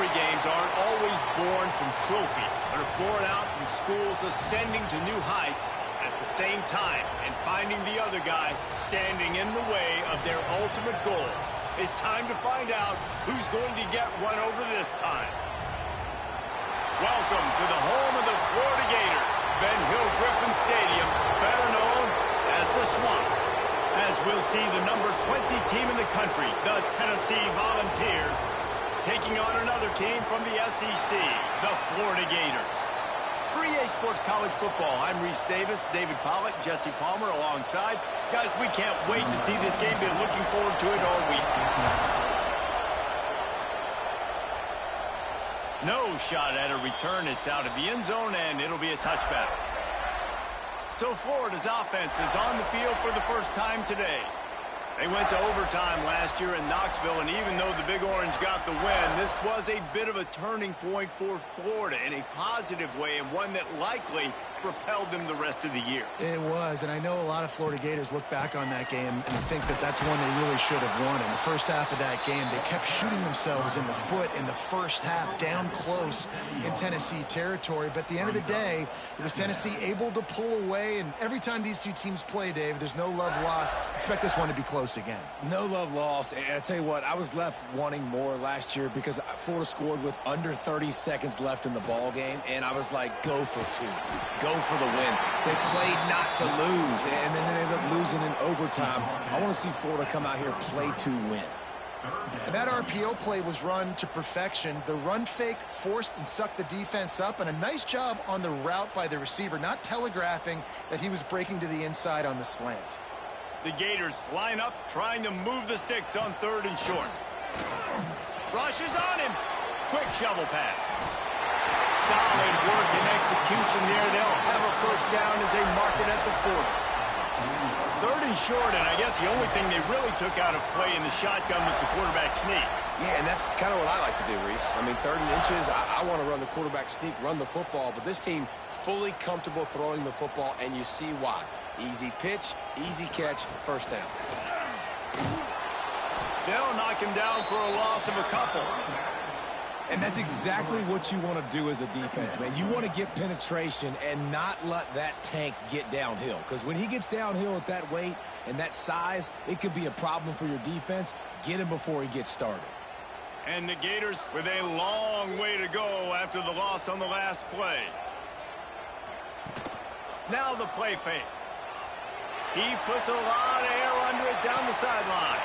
rivalry games aren't always born from trophies, but are born out from schools ascending to new heights at the same time and finding the other guy standing in the way of their ultimate goal. It's time to find out who's going to get run over this time. Welcome to the home of the Florida Gators, Ben Hill Griffin Stadium, better known as the Swamp. As we'll see the number 20 team in the country, the Tennessee Volunteers, taking on another team from the SEC, the Florida Gators. For EA Sports College Football, I'm Reese Davis, David Pollack, Jesse Palmer alongside. Guys, we can't wait to see this game. Been looking forward to it all week. No shot at a return. It's out of the end zone, and it'll be a touchback. So Florida's offense is on the field for the first time today. They went to overtime last year in Knoxville, and even though the Big Orange got the win, this was a bit of a turning point for Florida in a positive way, and one that likely propelled them the rest of the year. It was, and I know a lot of Florida Gators look back on that game and think that that's one they really should have won. In the first half of that game, they kept shooting themselves in the foot in the first half, down close in Tennessee territory. But at the end of the day, it was Tennessee able to pull away, and every time these two teams play, Dave, there's no love lost. Expect this one to be close again. No love lost, and I tell you what, I was left wanting more last year because Florida scored with under 30 seconds left in the ball game, and I was like, go for two. Go for the win. They played not to lose, and then they ended up losing in overtime. I want to see Florida come out here play to win. And that RPO play was run to perfection. The run fake forced and sucked the defense up, and a nice job on the route by the receiver, not telegraphing that he was breaking to the inside on the slant. The Gators line up, trying to move the sticks on 3rd and short. Rush is on him. Quick shovel pass. Solid work and execution there. They'll have a first down as they mark it at the 40. 3rd and short, and I guess the only thing they really took out of play in the shotgun was the quarterback sneak. Yeah, and that's kind of what I like to do, Reese. I mean, 3rd and inches, I want to run the quarterback sneak, run the football, but this team fully comfortable throwing the football, and you see why. Easy pitch, easy catch, first down. They'll knock him down for a loss of a couple. And that's exactly what you want to do as a defense, man. You want to get penetration and not let that tank get downhill. Because when he gets downhill at that weight and that size, it could be a problem for your defense. Get him before he gets started. And the Gators with a long way to go after the loss on the last play. Now the play fake. He puts a lot of air under it down the sideline.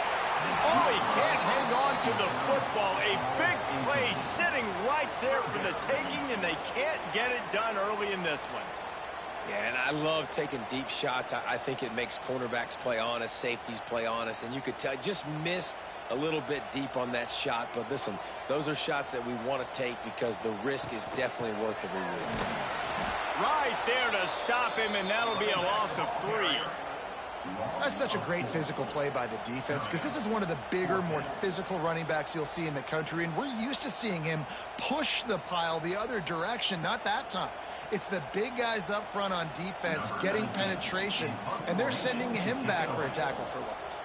Oh, he can't hang on to the football. A big play sitting right there for the taking, and they can't get it done early in this one. Yeah, and I love taking deep shots. I think it makes cornerbacks play honest, safeties play honest, and you could tell just missed a little bit deep on that shot. But listen, those are shots that we want to take because the risk is definitely worth the reward. Right there to stop him, and that'll be a loss of 3. That's such a great physical play by the defense because this is one of the bigger, more physical running backs you'll see in the country, and we're used to seeing him push the pile the other direction. Not that time. It's the big guys up front on defense getting penetration, and they're sending him back for a tackle for loss.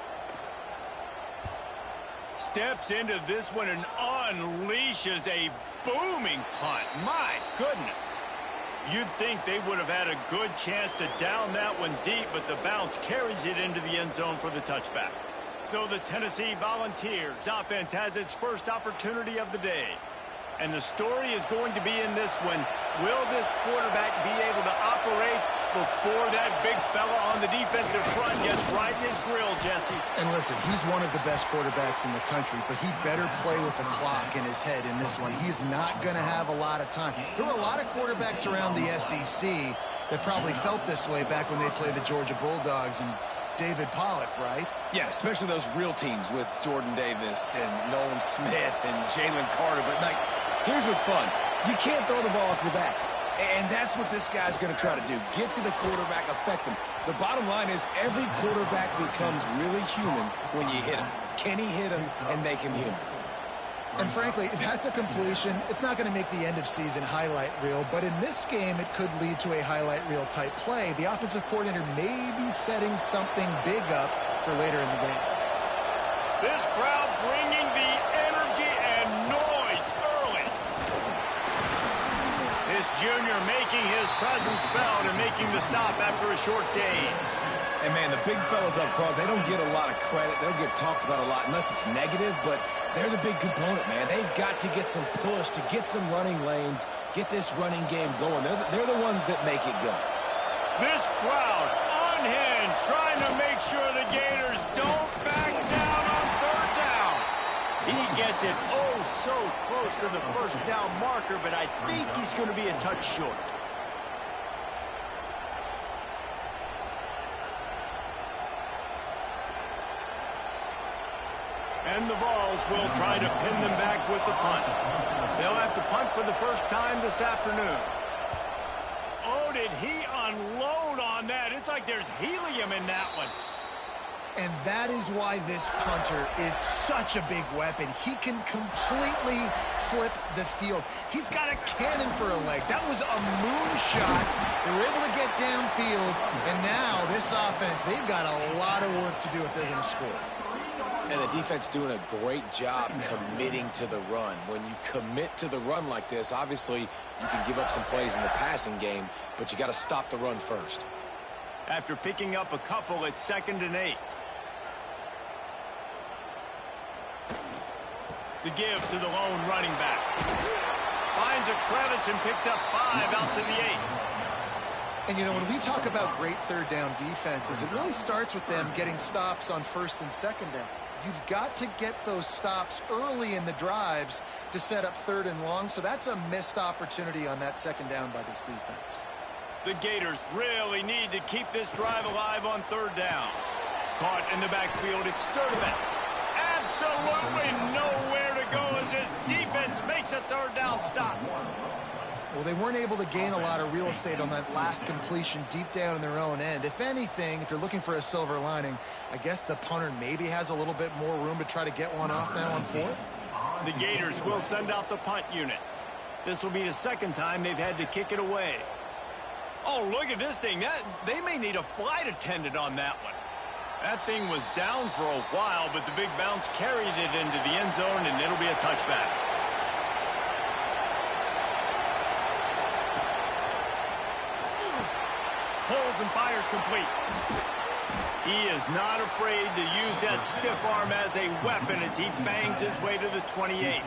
Steps into this one and unleashes a booming punt. My goodness. You'd think they would have had a good chance to down that one deep, but the bounce carries it into the end zone for the touchback. So the Tennessee Volunteers offense has its first opportunity of the day. And the story is going to be in this one. Will this quarterback be able to operate before that big fella on the defensive front gets right in his grill, Jesse? And listen, he's one of the best quarterbacks in the country, but he better play with the clock in his head in this one. He's not going to have a lot of time. There were a lot of quarterbacks around the SEC that probably felt this way back when they played the Georgia Bulldogs and David Pollack, right? Yeah, especially those real teams with Jordan Davis and Nolan Smith and Jalen Carter. But, like, here's what's fun. You can't throw the ball off your back. And that's what this guy's going to try to do. Get to the quarterback, affect him. The bottom line is every quarterback becomes really human when you hit him. Can he hit him and make him human? And frankly, that's a completion. It's not going to make the end of season highlight reel, but in this game, it could lead to a highlight reel type play. The offensive coordinator may be setting something big up for later in the game. This crowd bringing the energy and noise early. Jr. making his presence felt and making the stop after a short gain. And, man, the big fellas up front, they don't get a lot of credit. They don't get talked about a lot unless it's negative, but they're the big component, man. They've got to get some push, to get some running lanes, get this running game going. They're the ones that make it go. This crowd unhinged, trying to make sure the Gators don't back down on third down. He gets it so close to the first down marker, but I think he's going to be a touch short. And the Vols will try to pin them back with the punt. They'll have to punt for the first time this afternoon. Oh, did he unload on that? It's like there's helium in that one. And that is why this punter is such a big weapon. He can completely flip the field. He's got a cannon for a leg. That was a moonshot. They were able to get downfield. And now this offense, they've got a lot of work to do if they're going to score. And the defense doing a great job committing to the run. When you commit to the run like this, obviously you can give up some plays in the passing game, but you got to stop the run first. After picking up a couple, it's 2nd and 8. The give to the lone running back. Finds a crevice and picks up 5 out to the 8. And, you know, when we talk about great third down defenses, it really starts with them getting stops on 1st and 2nd down. You've got to get those stops early in the drives to set up 3rd and long, so that's a missed opportunity on that 2nd down by this defense. The Gators really need to keep this drive alive on 3rd down. Caught in the backfield, it's Sturdivant. Absolutely nowhere to go as this defense makes a 3rd down stop. Well, they weren't able to gain a lot of real estate on that last completion deep down in their own end. If anything, if you're looking for a silver lining, I guess the punter maybe has a little bit more room to try to get one off now on 4th. The Gators will send out the punt unit. This will be the 2nd time they've had to kick it away. Oh, look at this thing. They may need a flight attendant on that one. That thing was down for a while, but the big bounce carried it into the end zone, and it'll be a touchback. Pulls and fires complete. He is not afraid to use that stiff arm as a weapon as he bangs his way to the 28.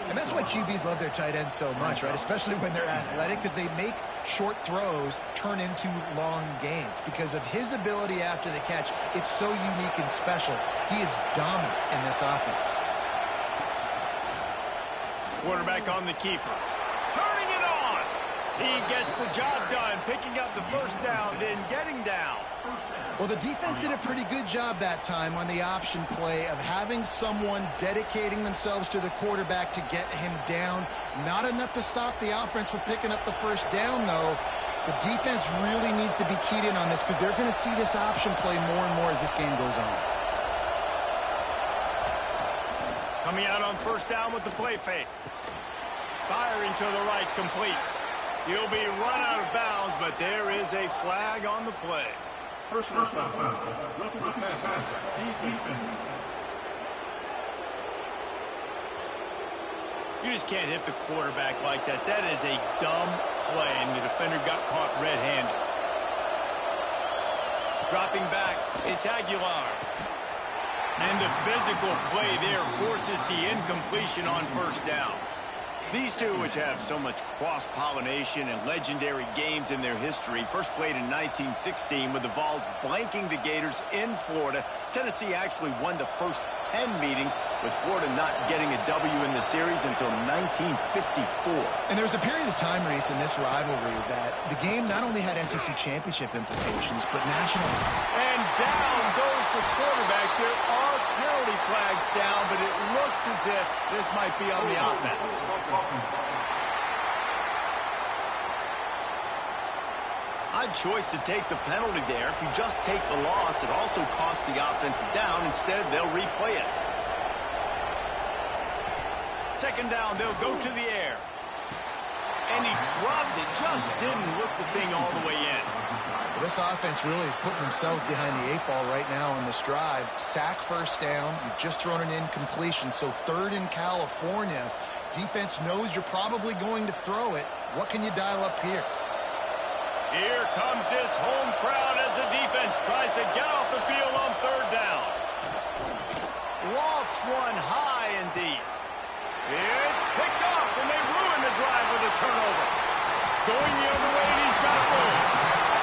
And that's why QBs love their tight ends so much, right? Especially when they're athletic, because they make short throws turn into long gains. Because of his ability after the catch, it's so unique and special. He is dominant in this offense. Quarterback on the keeper. Turning it on. He gets the job done, picking up the first down, then getting down. Well, the defense did a pretty good job that time on the option play of having someone dedicating themselves to the quarterback to get him down. Not enough to stop the offense from picking up the first down, though. The defense really needs to be keyed in on this because they're going to see this option play more and more as this game goes on. Coming out on first down with the play fake. Firing to the right, complete. He'll be run out of bounds, but there is a flag on the play. Personal foul. Roughing the passer. Defense. You just can't hit the quarterback like that. That is a dumb play, and the defender got caught red-handed. Dropping back, it's Aguilar. And the physical play there forces the incompletion on first down. These two, which have so much cross-pollination and legendary games in their history, first played in 1916 with the Vols blanking the Gators in Florida. Tennessee actually won the first 10 meetings, with Florida not getting a W in the series until 1954. And there was a period of time, Reese, in this rivalry that the game not only had SEC championship implications, but national. And down goes the quarterback. There are penalty flags down, but it looks as if this might be on the offense. Odd choice to take the penalty there. If you just take the loss, it also costs the offense down. Instead, they'll replay it. Second down, they'll go to the air. And he dropped it. Just didn't look the thing all the way in. This offense really is putting themselves behind the 8 ball right now on this drive. Sack first down. You've just thrown an incompletion. So 3rd in California. Defense knows you're probably going to throw it. What can you dial up here? Here comes this home crowd as the defense tries to get off the field on third down. Lofts one high and deep. It's picked off, and they ruin the drive with a turnover. Going the other way, and he's got room.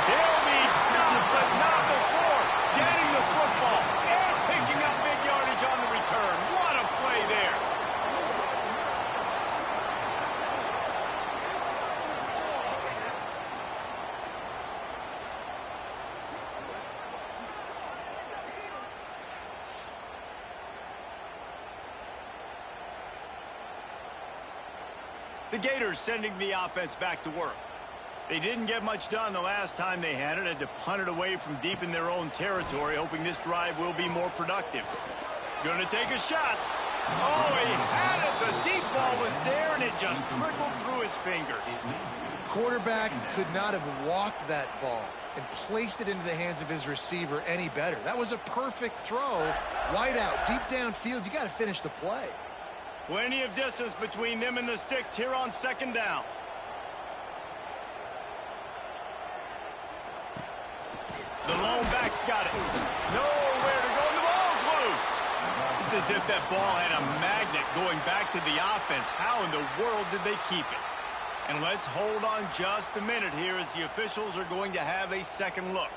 He'll be stopped, but not before getting the football and picking up big yardage on the return. What a play there. The Gators sending the offense back to work. They didn't get much done the last time they had it. Had to punt it away from deep in their own territory, hoping this drive will be more productive. Going to take a shot. Oh, he had it. The deep ball was there, and it just trickled through his fingers. Quarterback could not have walked that ball and placed it into the hands of his receiver any better. That was a perfect throw. Wide out, deep downfield. You got to finish the play. Plenty of distance between them and the sticks here on second down. The lone back's got it. Nowhere to go, and the ball's loose. It's as if that ball had a magnet going back to the offense. How in the world did they keep it? And let's hold on just a minute here as the officials are going to have a second look.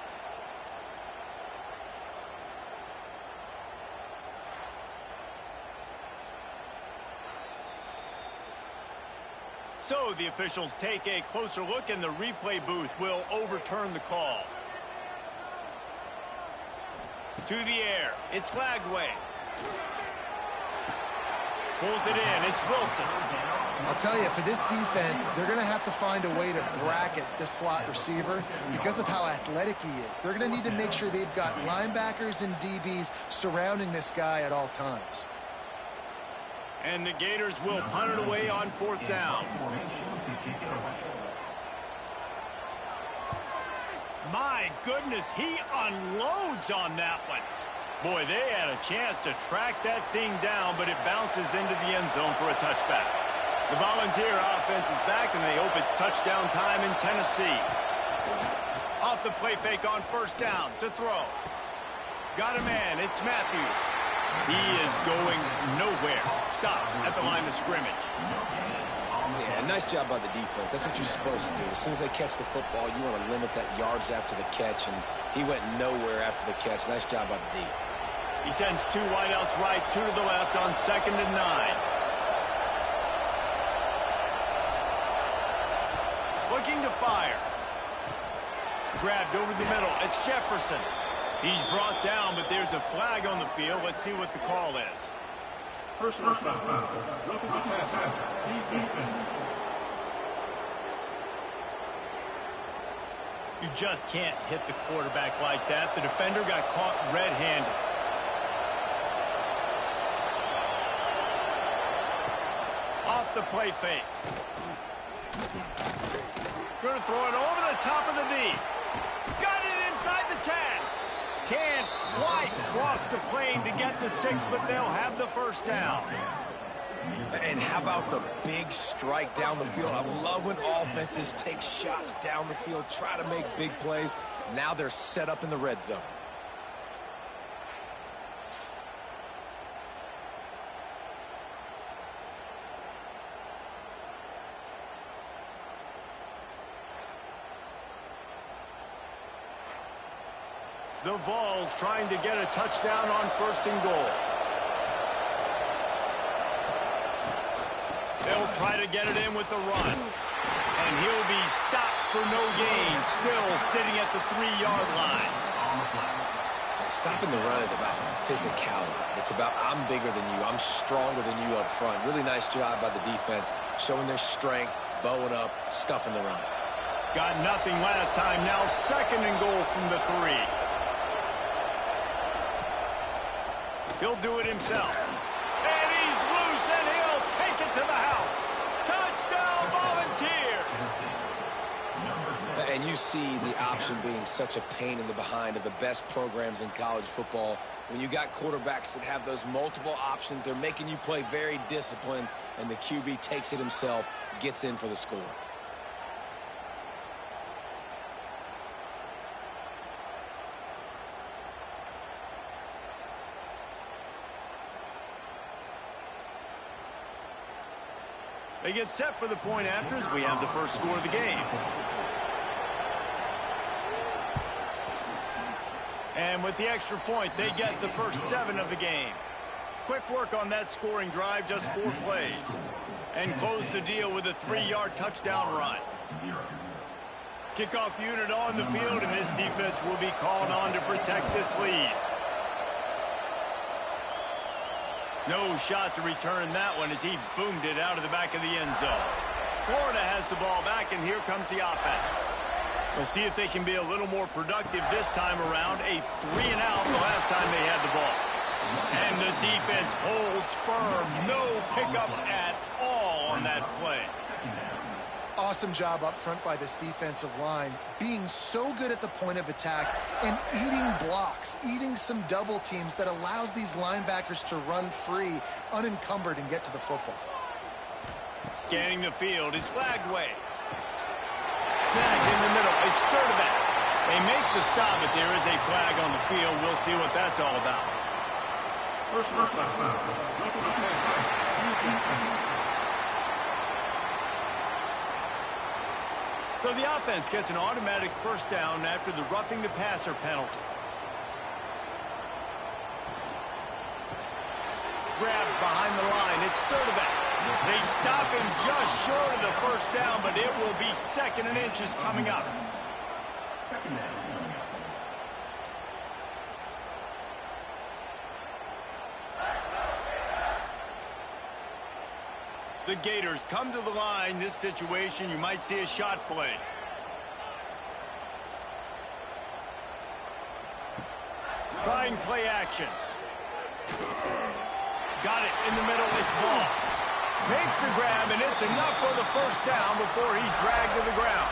So the officials take a closer look, and the replay booth will overturn the call. To the air. It's Glagway. Pulls it in. It's Wilson. I'll tell you, for this defense, they're going to have to find a way to bracket this slot receiver because of how athletic he is. They're going to need to make sure they've got linebackers and DBs surrounding this guy at all times. And the Gators will punt it away on fourth down. My goodness, he unloads on that one. Boy, they had a chance to track that thing down, but it bounces into the end zone for a touchback. The Volunteer offense is back, and they hope it's touchdown time in Tennessee. Off the play fake on first down to throw. Got a man, it's Matthews. He is going nowhere. Stop at the line of scrimmage. Yeah, nice job by the defense. That's what you're supposed to do. As soon as they catch the football, you want to limit that yards after the catch, and he went nowhere after the catch. Nice job by the D. He sends two wideouts right, two to the left on 2nd and 9. Looking to fire. Grabbed over the middle. It's Jefferson. He's brought down, but there's a flag on the field. Let's see what the call is. Personal foul. Roughing the passer. Defense. You just can't hit the quarterback like that. The defender got caught red-handed. Off the play fake. Going to throw it over the top of the D. Got it inside the 10. Can't quite cross the plane to get the 6, but they'll have the first down. And how about the big strike down the field? I love when offenses take shots down the field, try to make big plays. Now they're set up in the red zone. The Vols trying to get a touchdown on 1st and goal. They'll try to get it in with the run. And he'll be stopped for no gain, still sitting at the 3-yard line. Stopping the run is about physicality. It's about I'm bigger than you, I'm stronger than you up front. Really nice job by the defense, showing their strength, bowing up, stuffing the run. Got nothing last time, now 2nd and goal from the 3. He'll do it himself. And he's loose, and he'll take it to the house. Touchdown, Volunteers! And you you see the option being such a pain in the behind of the best programs in college football? When you got quarterbacks that have those multiple options, they're making you play very disciplined, and the QB takes it himself, gets in for the score. They get set for the point after as we have the first score of the game. And with the extra point, they get the first 7 of the game. Quick work on that scoring drive, just 4 plays. And close the deal with a 3-yard touchdown run. Kickoff unit on the field, and this defense will be called on to protect this lead. No shot to return that one as he boomed it out of the back of the end zone. Florida has the ball back, and here comes the offense. We'll see if they can be a little more productive this time around. A 3-and-out the last time they had the ball. And the defense holds firm. No pickup at all on that play. Awesome job up front by this defensive line, being so good at the point of attack and eating blocks, eating some double teams that allows these linebackers to run free, unencumbered, and get to the football. Scanning the field, it's Lagway. Snagged in the middle, it's Sturdivant. They make the stop, but there is a flag on the field. We'll see what that's all about. First down. So the offense gets an automatic first down after the roughing the passer penalty. Grabbed behind the line, it's Sturdivant. They stop him just short of the first down, but it will be 2nd and inches coming up. Second down. The Gators come to the line. This situation, you might see a shot play. Trying play action. Got it in the middle. It's ball. Makes the grab, and it's enough for the first down before he's dragged to the ground.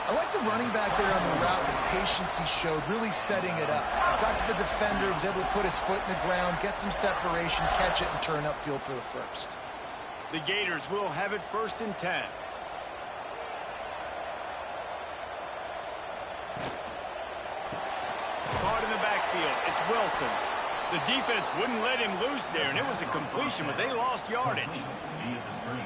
I like the running back there on the route, the patience he showed, really setting it up. Got to the defender, was able to put his foot in the ground, get some separation, catch it, and turn upfield for the first. The Gators will have it 1st and 10. Caught in the backfield. It's Wilson. The defense wouldn't let him loose there, and it was a completion, but they lost yardage.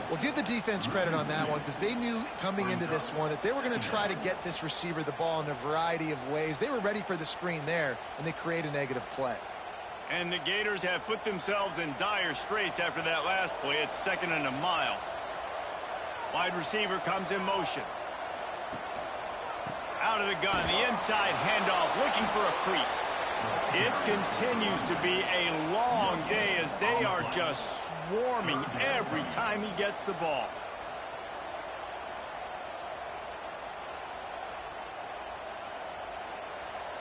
Well, give the defense credit on that one because they knew coming into this one that they were going to try to get this receiver the ball in a variety of ways. They were ready for the screen there, and they create a negative play. And the Gators have put themselves in dire straits after that last play. It's 2nd and a mile. Wide receiver comes in motion. Out of the gun, the inside handoff, looking for a crease. It continues to be a long day as they are just swarming every time he gets the ball.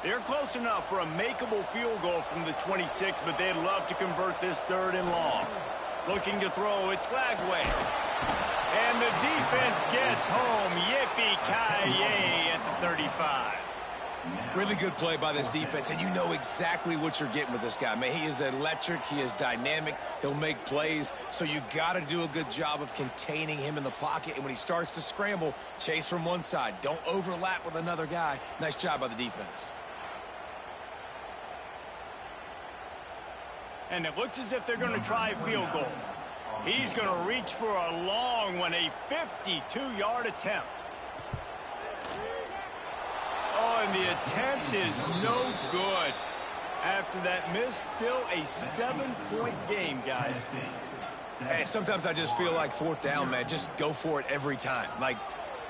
They're close enough for a makeable field goal from the 26, but they'd love to convert this 3rd and long. Looking to throw, it's Lagway. And the defense gets home. Yippee-ki-yay at the 35. Really good play by this defense, and you know exactly what you're getting with this guy. Man, he is electric. He is dynamic. He'll make plays, so you got to do a good job of containing him in the pocket. And when he starts to scramble, chase from one side. Don't overlap with another guy. Nice job by the defense. And it looks as if they're going to try a field goal. He's going to reach for a long one, a 52-yard attempt. Oh, and the attempt is no good. After that miss, still a 7-point game, guys. Hey, sometimes I just feel like 4th down, man. Just go for it every time. Like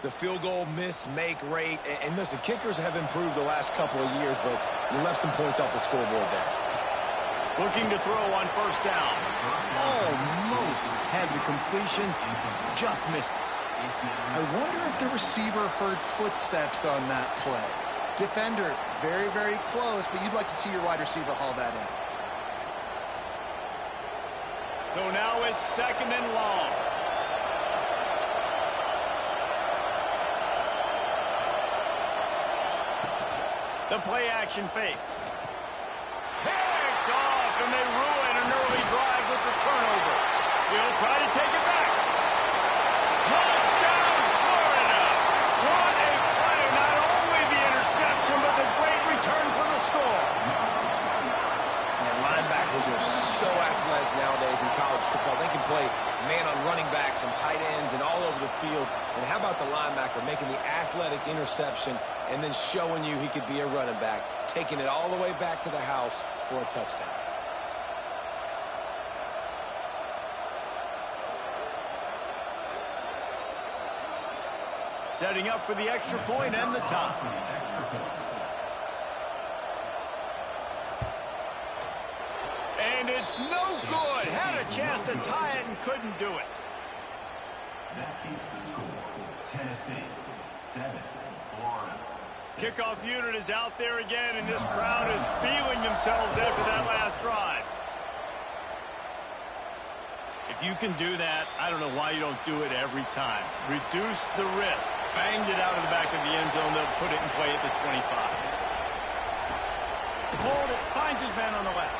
the field goal miss, make rate. And listen, kickers have improved the last couple of years, but you left some points off the scoreboard there. Looking to throw on 1st down. Almost had the completion, just missed it. I wonder if the receiver heard footsteps on that play. Defender, very, very close, but you'd like to see your wide receiver haul that in. So now it's 2nd and long. The play action fake. Picked off, and they ruin an early drive with the turnover. He'll try to take it back. Touchdown, Florida. What a play. Not only the interception, but the great return for the score. Man, linebackers are so athletic nowadays in college football. They can play man on running backs and tight ends and all over the field. And how about the linebacker making the athletic interception and then showing you he could be a running back, taking it all the way back to the house for a touchdown. Setting up for the extra point and the top. And it's no good. Had a chance to tie it and couldn't do it. That keeps the score. Tennessee 7, Florida 6. Kickoff unit is out there again, and this crowd is feeling themselves after that last drive. If you can do that, I don't know why you don't do it every time. Reduce the risk. Banged it out of the back of the end zone. They'll put it in play at the 25. Pulled it, finds his man on the left.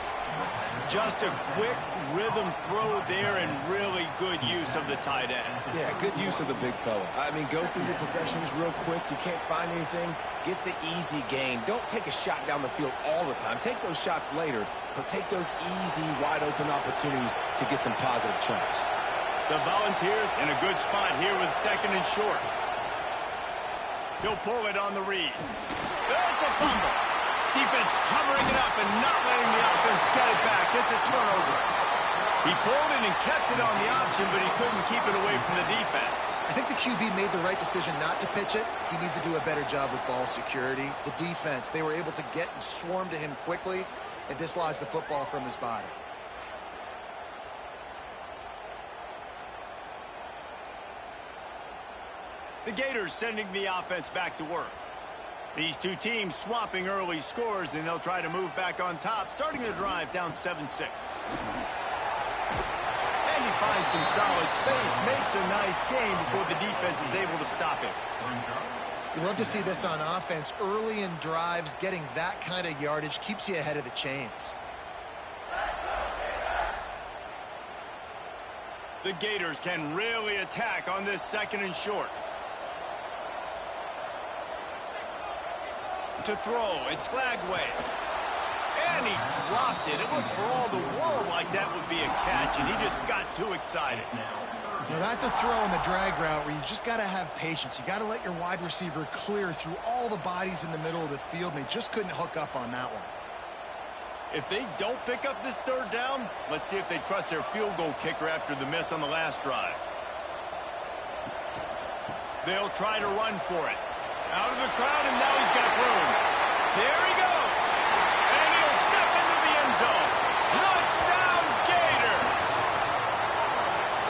Just a quick rhythm throw there and really good use of the tight end. Yeah, good use of the big fella. I mean, go through your progressions real quick. You can't find anything. Get the easy gain. Don't take a shot down the field all the time. Take those shots later, but take those easy, wide-open opportunities to get some positive chunks. The Volunteers in a good spot here with 2nd and short. He'll pull it on the read. It's a fumble. Defense covering it up and not letting the offense get it back. It's a turnover. He pulled it and kept it on the option, but he couldn't keep it away from the defense. I think the QB made the right decision not to pitch it. He needs to do a better job with ball security. The defense, they were able to get and swarm to him quickly and dislodge the football from his body. The Gators sending the offense back to work. These two teams swapping early scores, and they'll try to move back on top, starting the drive down 7-6. And he finds some solid space, makes a nice gain before the defense is able to stop it. You love to see this on offense. Early in drives, getting that kind of yardage keeps you ahead of the chains. The Gators can really attack on this 2nd and short. To throw, it's Flagway. And he dropped it. It looked for all the world like that would be a catch, and he just got too excited. Now that's a throw on the drag route where you just got to have patience. You got to let your wide receiver clear through all the bodies in the middle of the field, and they just couldn't hook up on that one. If they don't pick up this 3rd down, let's see if they trust their field goal kicker after the miss on the last drive. They'll try to run for it. Out of the crowd, and now he's got room. There he goes. And he'll step into the end zone. Touchdown, Gators!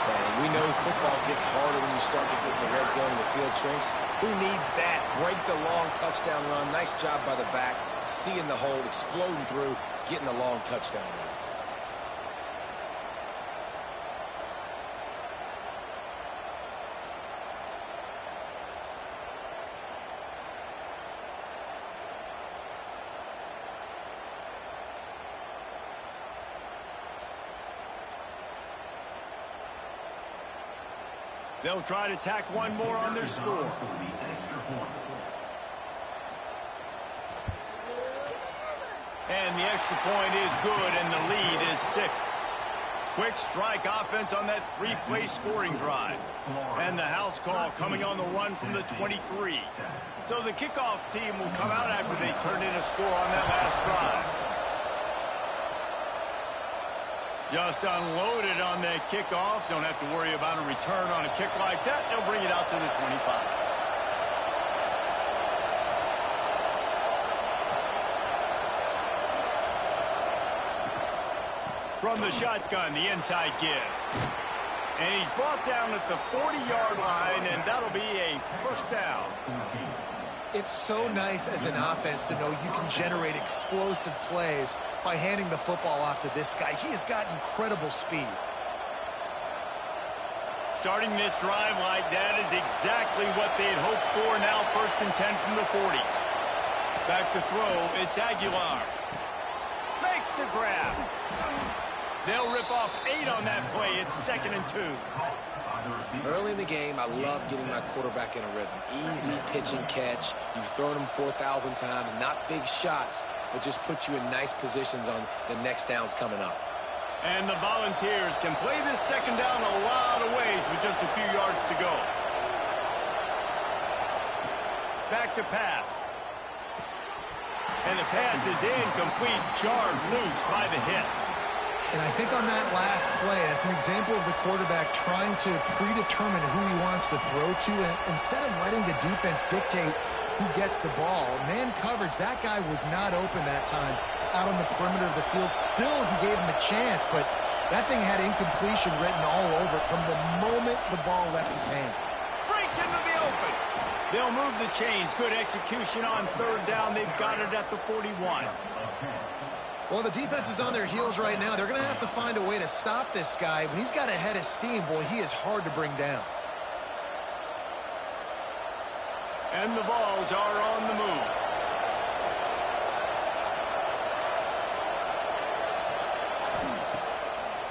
Man, we know football gets harder when you start to get in the red zone and the field shrinks. Who needs that? Break the long touchdown run. Nice job by the back. Seeing the hold, exploding through, getting the long touchdown run. They'll try to tack one more on their score. And the extra point is good, and the lead is 6. Quick strike offense on that 3-play scoring drive. And the house call coming on the run from the 23. So the kickoff team will come out after they turned in a score on that last drive. Just unloaded on that kickoff. Don't have to worry about a return on a kick like that. They'll bring it out to the 25. From the shotgun, the inside give. And he's brought down at the 40-yard line, and that'll be a 1st down. It's so nice as an offense to know you can generate explosive plays by handing the football off to this guy. He has got incredible speed. Starting this drive like that is exactly what they had hoped for. Now 1st and 10 from the 40. Back to throw, it's Aguilar. Makes the grab. They'll rip off 8 on that play. It's 2nd and 2. Early in the game, I love getting my quarterback in a rhythm. Easy pitch and catch. You've thrown them 4,000 times. Not big shots, but just put you in nice positions on the next downs coming up. And the Volunteers can play this 2nd down a lot of ways with just a few yards to go. Back to pass. And the pass is incomplete, jarred loose by the hit. And I think on that last play, that's an example of the quarterback trying to predetermine who he wants to throw to, and instead of letting the defense dictate who gets the ball. Man coverage, that guy was not open that time out on the perimeter of the field. Still, he gave him a chance, but that thing had incompletion written all over it from the moment the ball left his hand. Breaks into the open. They'll move the chains. Good execution on 3rd down. They've got it at the 41. Well, the defense is on their heels right now. They're going to have to find a way to stop this guy. When he's got a head of steam, boy, he is hard to bring down. And the Vols are on the move.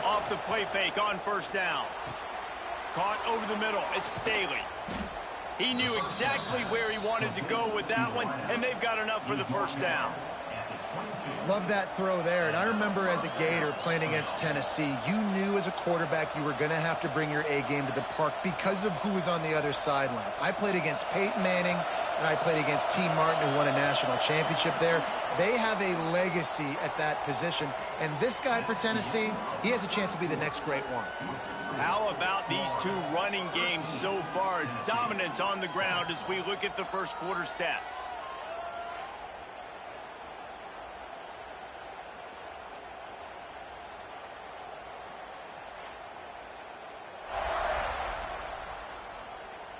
Off the play fake on 1st down. Caught over the middle. It's Staley. He knew exactly where he wanted to go with that one, and they've got enough for the 1st down. Love that throw there. And I remember as a Gator playing against Tennessee, you knew as a quarterback you were going to have to bring your A game to the park because of who was on the other sideline. I played against Peyton Manning, and I played against T. Martin, who won a national championship there. They have a legacy at that position. And this guy for Tennessee, he has a chance to be the next great one. How about these 2 running games so far? Dominance on the ground as we look at the 1st quarter stats.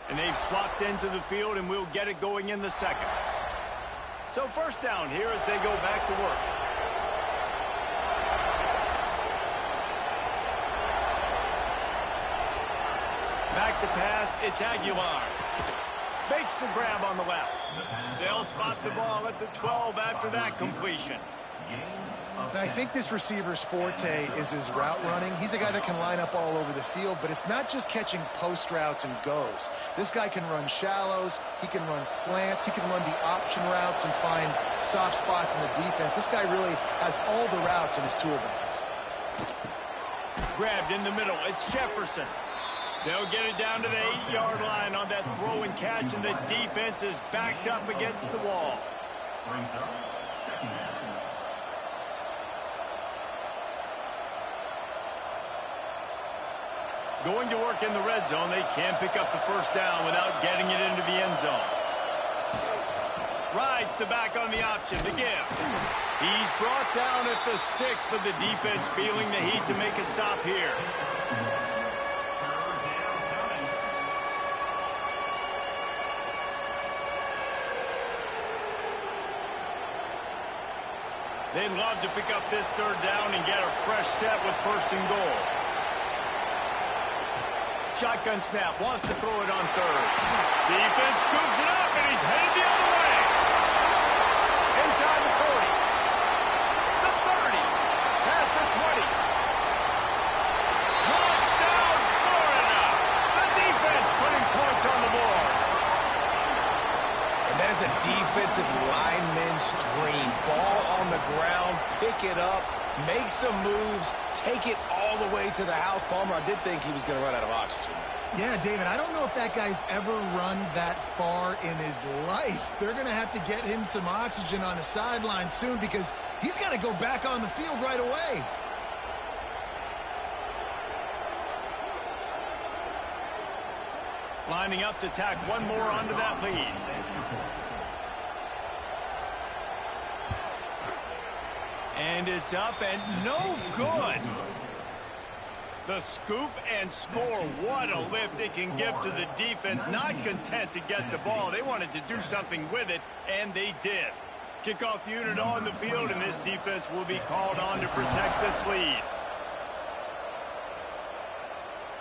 And they've swapped ends of the field, and we'll get it going in the 2nd. So 1st down here as they go back to work. Back to pass, it's Aguilar. Makes the grab on the left. They'll spot the ball at the 12 after that completion. And I think this receiver's forte is his route running. He's a guy that can line up all over the field, but it's not just catching post routes and goes. This guy can run shallows, he can run slants, he can run the option routes and find soft spots in the defense. This guy really has all the routes in his toolbox. Grabbed in the middle, it's Jefferson. They'll get it down to the 8-yard line on that throw and catch, and the defense is backed up against the wall. Going to work in the red zone. They can't pick up the 1st down without getting it into the end zone. Rides the back on the option, the give. He's brought down at the 6, but the defense feeling the heat to make a stop here. They'd love to pick up this 3rd down and get a fresh set with 1st and goal. Shotgun snap, wants to throw it on 3rd. Defense scoops it up, and he's headed the other way. Inside the 40. The 30. Past the 20. Touchdown, Florida. The defense putting points on the board. And that is a defensive lineman's dream. Ball on the ground, pick it up, make some moves, take it all the way to the house. Palmer, I did think he was going to run out of oxygen. Yeah, David, I don't know if that guy's ever run that far in his life. They're going to have to get him some oxygen on the sideline soon because he's got to go back on the field right away. Lining up to tack one more onto that lead. And it's up and no good. The scoop and score. What a lift it can give to the defense. Not content to get the ball. They wanted to do something with it, and they did. Kickoff unit on the field, and this defense will be called on to protect this lead.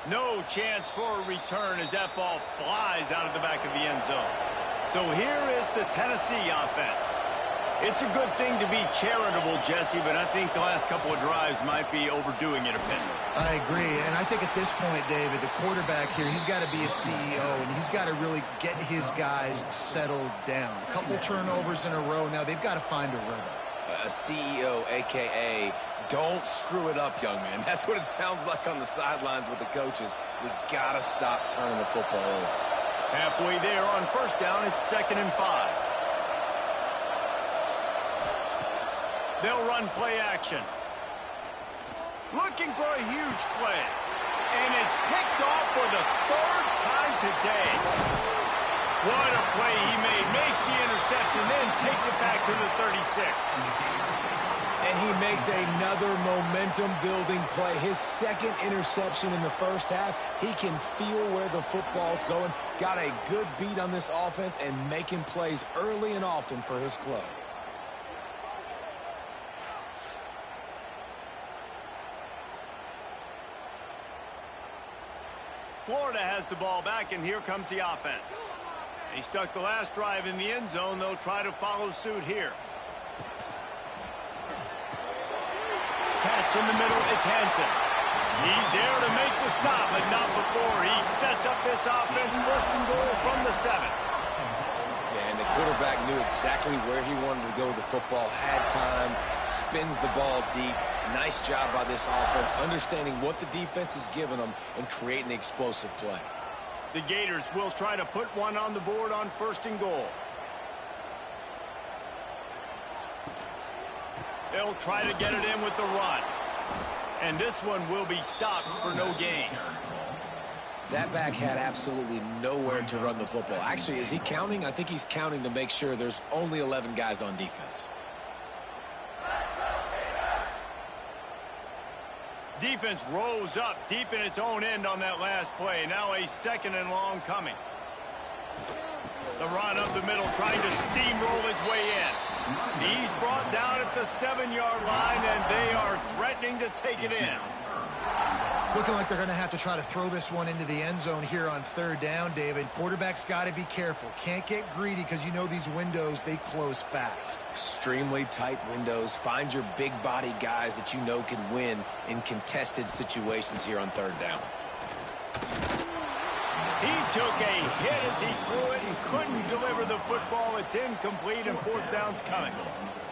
No chance for a return as that ball flies out of the back of the end zone. So here is the Tennessee offense. It's a good thing to be charitable, Jesse, but I think the last couple of drives might be overdoing it a bit. I agree, and I think at this point, David, the quarterback here, he's got to be a CEO, and he's got to really get his guys settled down. A couple turnovers in a row. Now they've got to find a rhythm. A CEO, a.k.a. don't screw it up, young man. That's what it sounds like on the sidelines with the coaches. We got to stop turning the football over. Halfway there on first down, it's 2nd and 5. They'll run play action. Looking for a huge play. And it's picked off for the 3rd time today. What a play he made. Makes the interception, then takes it back to the 36. And he makes another momentum-building play. His 2nd interception in the first half. He can feel where the football's going. Got a good beat on this offense and making plays early and often for his club. Florida has the ball back, and here comes the offense. They stuck the last drive in the end zone. They'll try to follow suit here. Catch in the middle, it's Hansen. He's there to make the stop, but not before. He sets up this offense, 1st and goal from the 7. And the quarterback knew exactly where he wanted to go with the football, had time, spins the ball deep. Nice job by this offense, understanding what the defense is giving them and creating the explosive play. The Gators will try to put one on the board on 1st and goal. They'll try to get it in with the run. And this one will be stopped for no gain. That back had absolutely nowhere to run the football. Actually, is he counting? I think he's counting to make sure there's only 11 guys on defense. Defense rose up deep in its own end on that last play. Now a 2nd and long coming. The run up the middle, trying to steamroll his way in. He's brought down at the 7-yard line, and they are threatening to take it in. It's looking like they're going to have to try to throw this one into the end zone here on 3rd down, David. Quarterback's got to be careful. Can't get greedy because you know these windows, they close fast. Extremely tight windows. Find your big body guys that you know can win in contested situations here on 3rd down. He took a hit as he threw it and couldn't deliver the football. It's incomplete, and 4th down's coming.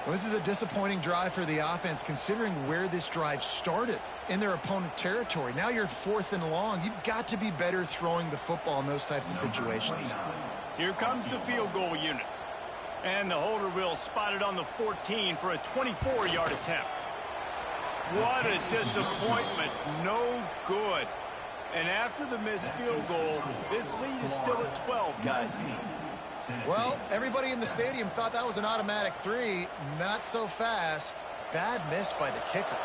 Well, this is a disappointing drive for the offense considering where this drive started in their opponent territory. Now you're 4th and long. You've got to be better throwing the football in those types of situations. Here comes the field goal unit. And the holder will spot it on the 14 for a 24-yard attempt. What a disappointment. No good. And after the missed field goal, this lead is still at 12, guys. Well, everybody in the stadium thought that was an automatic 3. Not so fast. Bad miss by the kicker.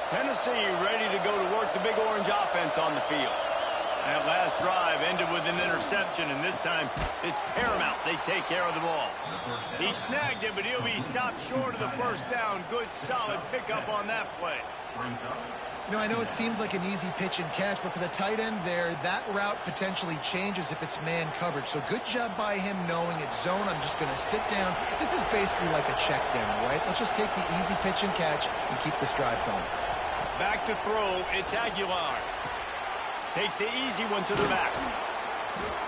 Tennessee ready to go to work the Big Orange offense on the field. That last drive ended with an interception, and this time it's paramount they take care of the ball. He snagged it, but he'll be stopped short of the 1st down. Good, solid pickup on that play. You know, I know it seems like an easy pitch and catch, but for the tight end there, that route potentially changes if it's man coverage. So good job by him knowing it's zone. I'm just going to sit down. This is basically like a check down, right? Let's just take the easy pitch and catch and keep this drive going. Back to throw, it's Aguilar. Takes the easy one to the back.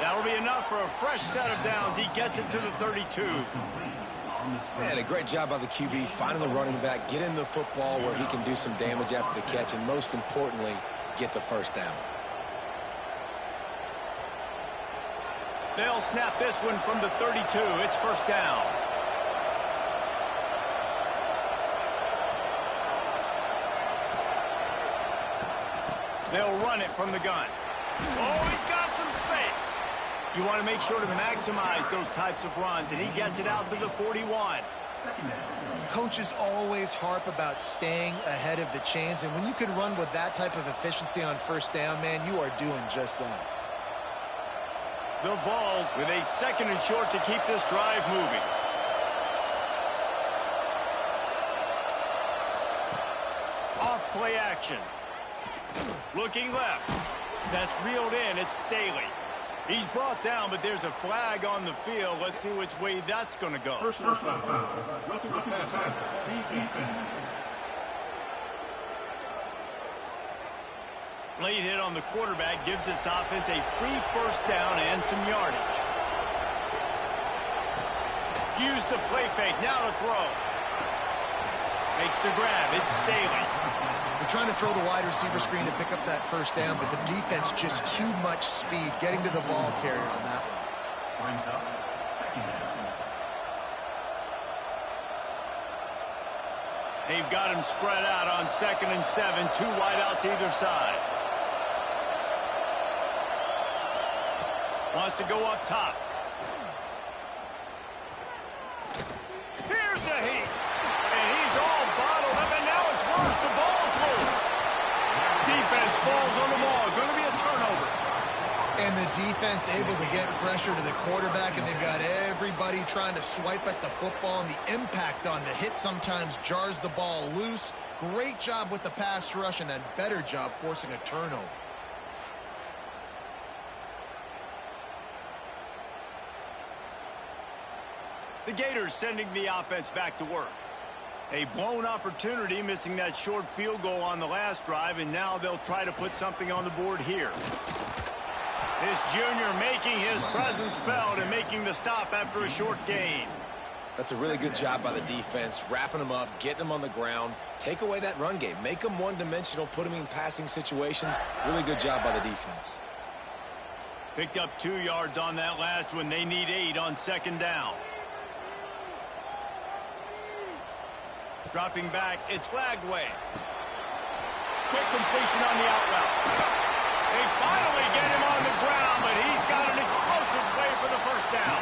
That'll be enough for a fresh set of downs. He gets it to the 32. Man, a great job by the QB, finding the running back, get in the football where he can do some damage after the catch, and most importantly, get the 1st down. They'll snap this one from the 32. It's 1st down. They'll run it from the gun. Oh, he's got some space. You want to make sure to maximize those types of runs, and he gets it out to the 41. Coaches always harp about staying ahead of the chains, and when you can run with that type of efficiency on 1st down, man, you are doing just that. The Vols with a 2nd and short to keep this drive moving. Off play action. Looking left. That's reeled in. It's Staley. He's brought down, but there's a flag on the field. Let's see which way that's going to go. Personal foul. Roughing the passer. Defense. Late hit on the quarterback gives this offense a free first down and some yardage. Use the play fake. Now to throw. Makes the grab. It's Staley. They're trying to throw the wide receiver screen to pick up that first down, but the defense just too much speed getting to the ball carrier on that one. They've got him spread out on 2nd and 7. 2 wide out to either side. Wants to go up top. Here's a heat. And he's all bottled up, and now it's worse. The ball's loose. Defense falls on the ball. Going to be a turnover. And the defense able to get pressure to the quarterback, and they've got everybody trying to swipe at the football, and the impact on the hit sometimes jars the ball loose. Great job with the pass rush, and a better job forcing a turnover. The Gators sending the offense back to work. A blown opportunity, missing that short field goal on the last drive, and now they'll try to put something on the board here. This junior making his presence felt and making the stop after a short gain. That's a really good job by the defense, wrapping them up, getting them on the ground, take away that run game, make them one-dimensional, put them in passing situations. Really good job by the defense. Picked up 2 yards on that last one. They need 8 on 2nd down. Dropping back, it's Lagway. Quick completion on the out route. They finally get him on the ground, but he's got an explosive play for the first down.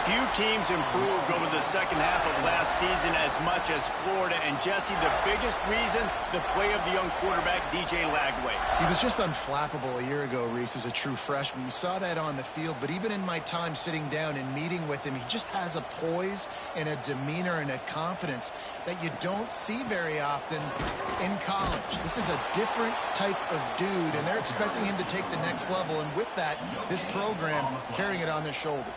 Few teams improved over the second half of last season as much as Florida. And, Jesse, the biggest reason, the play of the young quarterback, DJ Lagway. He was just unflappable a year ago, Reese, as a true freshman. We saw that on the field, but even in my time sitting down and meeting with him, he just has a poise and a demeanor and a confidence that you don't see very often in college. This is a different type of dude, and they're expecting him to take the next level. And with that, this program carrying it on their shoulders.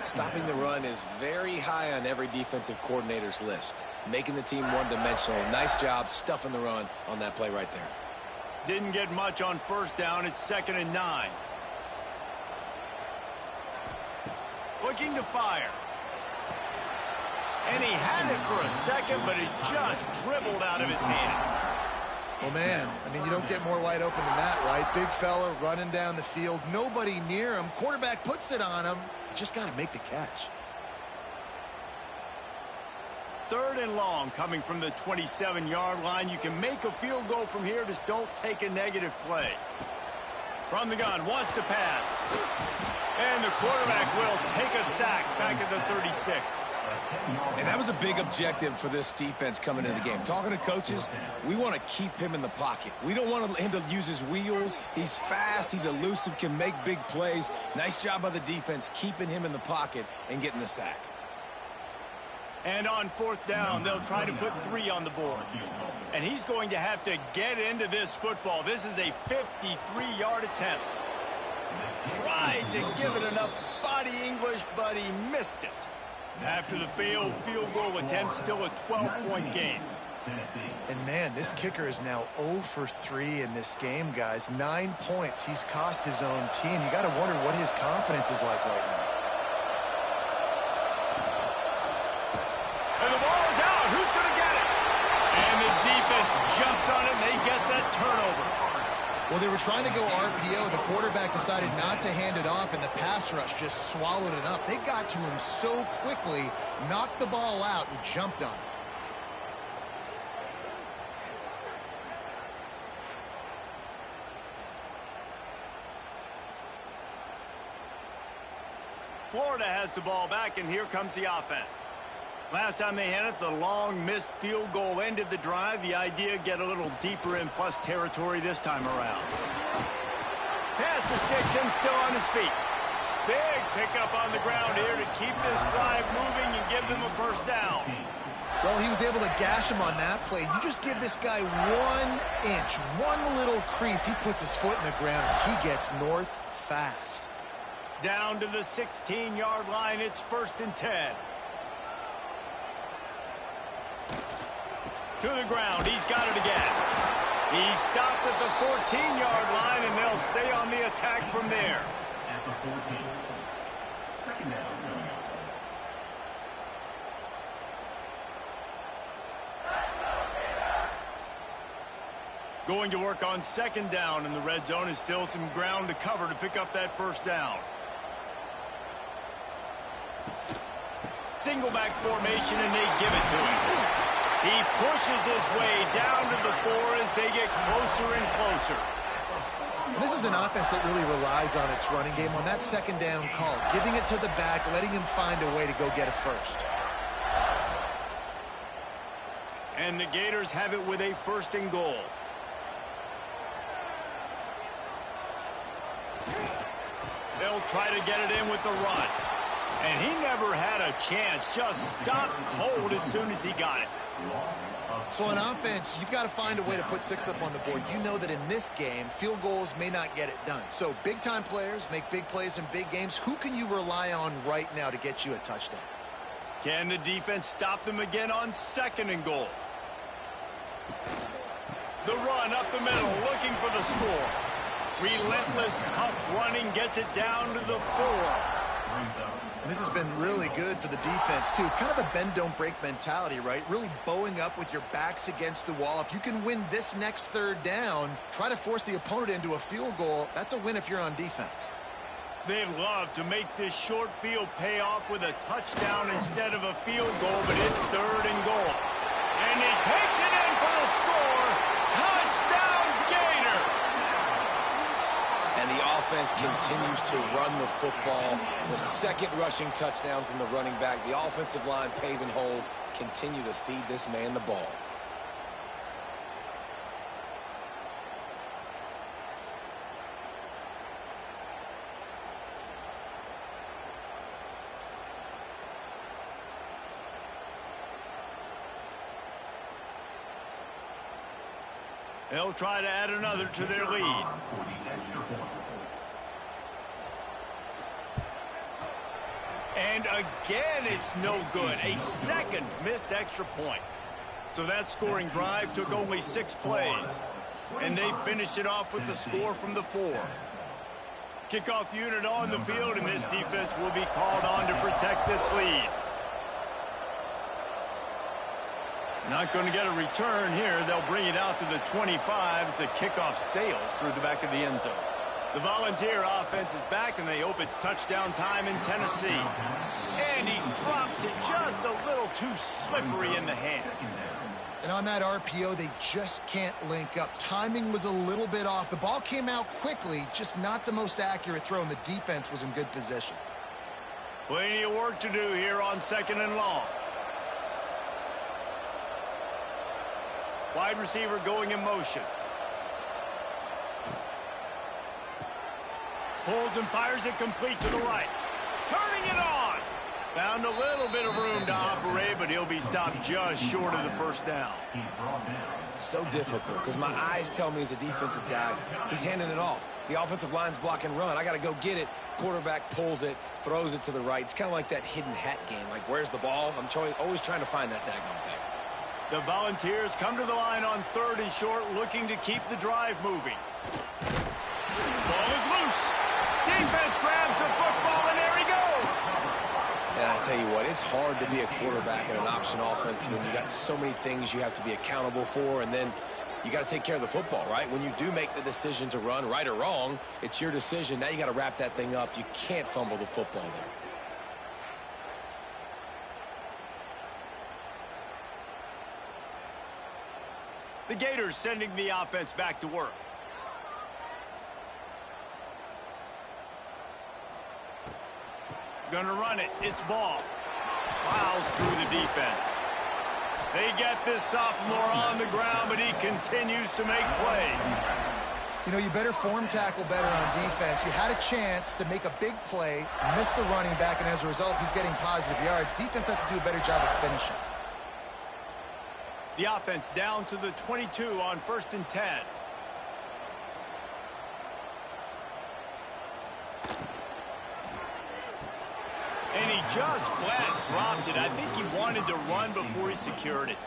Stopping the run is very high on every defensive coordinator's list. Making the team one-dimensional. Nice job stuffing the run on that play right there. Didn't get much on first down. It's 2nd and 9. Looking to fire. And he had it for a second, but it just dribbled out of his hands. Well, man, I mean, you don't get more wide open than that, right? Big fella running down the field. Nobody near him. Quarterback puts it on him. Just got to make the catch. 3rd and long coming from the 27-yard line. You can make a field goal from here. Just don't take a negative play. From the gun, wants to pass. And the quarterback will take a sack back at the 36. And that was a big objective for this defense coming into the game. Talking to coaches, we want to keep him in the pocket. We don't want him to use his wheels. He's fast, he's elusive, can make big plays. Nice job by the defense keeping him in the pocket and getting the sack. And on 4th down, they'll try to put 3 on the board. And he's going to have to get into this football. This is a 53-yard attempt. Tried to give it enough body English, but he missed it. After the failed field goal attempt, still a 12-point game. And, man, this kicker is now 0 for 3 in this game, guys. 9 points. He's cost his own team. You got to wonder what his confidence is like right now. And the ball is out. Who's going to get it? And the defense jumps on it, and they get that turnover. Well, they were trying to go RPO. The quarterback decided not to hand it off, and the pass rush just swallowed it up. They got to him so quickly, knocked the ball out, and jumped on it. Florida has the ball back, and here comes the offense. Last time they had it, the long missed field goal ended the drive. The idea, get a little deeper in plus territory this time around. Pass to sticks him still on his feet. Big pickup on the ground here to keep this drive moving and give them a first down. Well, he was able to gash him on that play. You just give this guy 1 inch, one little crease. He puts his foot in the ground. He gets north, fast. Down to the 16-yard line. It's 1st and 10. To the ground. He's got it again. He stopped at the 14-yard line, and they'll stay on the attack from there. At the 14. Second down. Going to work on 2nd down, and the red zone is still some ground to cover to pick up that 1st down. Single back formation, and they give it to him. He pushes his way down to the 4 as they get closer and closer. And this is an offense that really relies on its running game on that 2nd down call, giving it to the back, letting him find a way to go get a first. And the Gators have it with a 1st and goal. They'll try to get it in with the run. And he never had a chance. Just stopped cold as soon as he got it. So on offense, you've got to find a way to put 6 up on the board. You know that in this game, field goals may not get it done. So big-time players make big plays in big games. Who can you rely on right now to get you a touchdown? Can the defense stop them again on 2nd and goal? The run up the middle, looking for the score. Relentless, tough running gets it down to the 4. And this has been really good for the defense, too. It's kind of a bend-don't-break mentality, right? Really bowing up with your backs against the wall. If you can win this next 3rd down, try to force the opponent into a field goal. That's a win if you're on defense. They'd love to make this short field pay off with a touchdown instead of a field goal, but it's 3rd and goal. And he takes it in for the score. Touchdown, Gators! And the offense continues to run the football. The 2nd rushing touchdown from the running back. The offensive line paving holes continue to feed this man the ball. They'll try to add another to their lead. And again, it's no good. A 2nd missed extra point. So that scoring drive took only 6 plays. And they finished it off with the score from the 4. Kickoff unit on the field, and this defense will be called on to protect this lead. Not going to get a return here. They'll bring it out to the 25 as the kickoff sails through the back of the end zone. The Volunteer offense is back, and they hope it's touchdown time in Tennessee. And he drops it just a little too slippery in the hands. And on that RPO, they just can't link up. Timing was a little bit off. The ball came out quickly, just not the most accurate throw, and the defense was in good position. Plenty of work to do here on 2nd and long. Wide receiver going in motion. Pulls and fires it complete to the right. Turning it on. Found a little bit of room to operate, but he'll be stopped just short of the 1st down. So difficult because my eyes tell me as a defensive guy, he's handing it off. The offensive line's block and run. I got to go get it. Quarterback pulls it, throws it to the right. It's kind of like that hidden hat game. Like, where's the ball? I'm always trying to find that daggone thing. The Volunteers come to the line on 3rd and short, looking to keep the drive moving. Ball is loose. Defense grabs the football, and there he goes. And I tell you what, it's hard to be a quarterback in an option offense when you got so many things you have to be accountable for, and then you got to take care of the football, right? When you do make the decision to run, right or wrong, it's your decision. Now you got to wrap that thing up. You can't fumble the football there. The Gators sending the offense back to work. Gonna run it. It's ball. Plows through the defense. They get this sophomore on the ground, but he continues to make plays. You know, you better form tackle better on defense. You had a chance to make a big play, miss the running back, and as a result, he's getting positive yards. Defense has to do a better job of finishing. The offense down to the 22 on 1st and 10. And he just flat dropped it. I think he wanted to run before he secured it.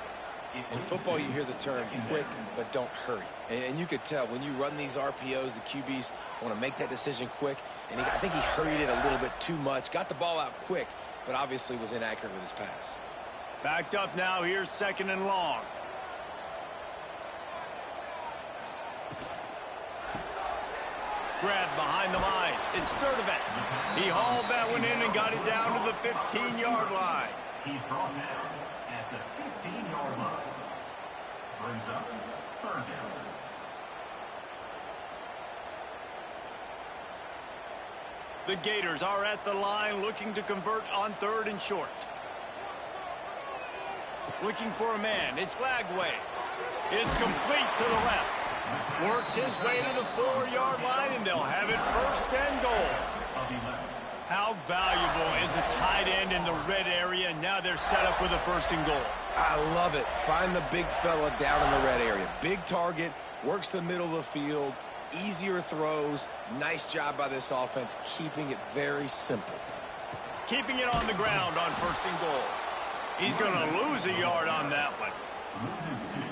In football, you hear the term quick, but don't hurry. And you could tell when you run these RPOs, the QBs want to make that decision quick. And I think he hurried it a little bit too much. Got the ball out quick, but obviously was inaccurate with his pass. Backed up now. Here's 2nd and long. Grab behind the line. It's Sturdivant. He hauled that one in and got it down to the 15-yard line. He's brought down at the 15-yard line. Brings up 3rd down. The Gators are at the line looking to convert on 3rd and short. Looking for a man. It's Lagway. It's complete to the left. Works his way to the 4-yard line, and they'll have it 1st and goal. How valuable is a tight end in the red area? Now they're set up with a 1st and goal. I love it. Find the big fella down in the red area. Big target, works the middle of the field, easier throws. Nice job by this offense, keeping it very simple. Keeping it on the ground on 1st and goal. He's going to lose a yard on that one.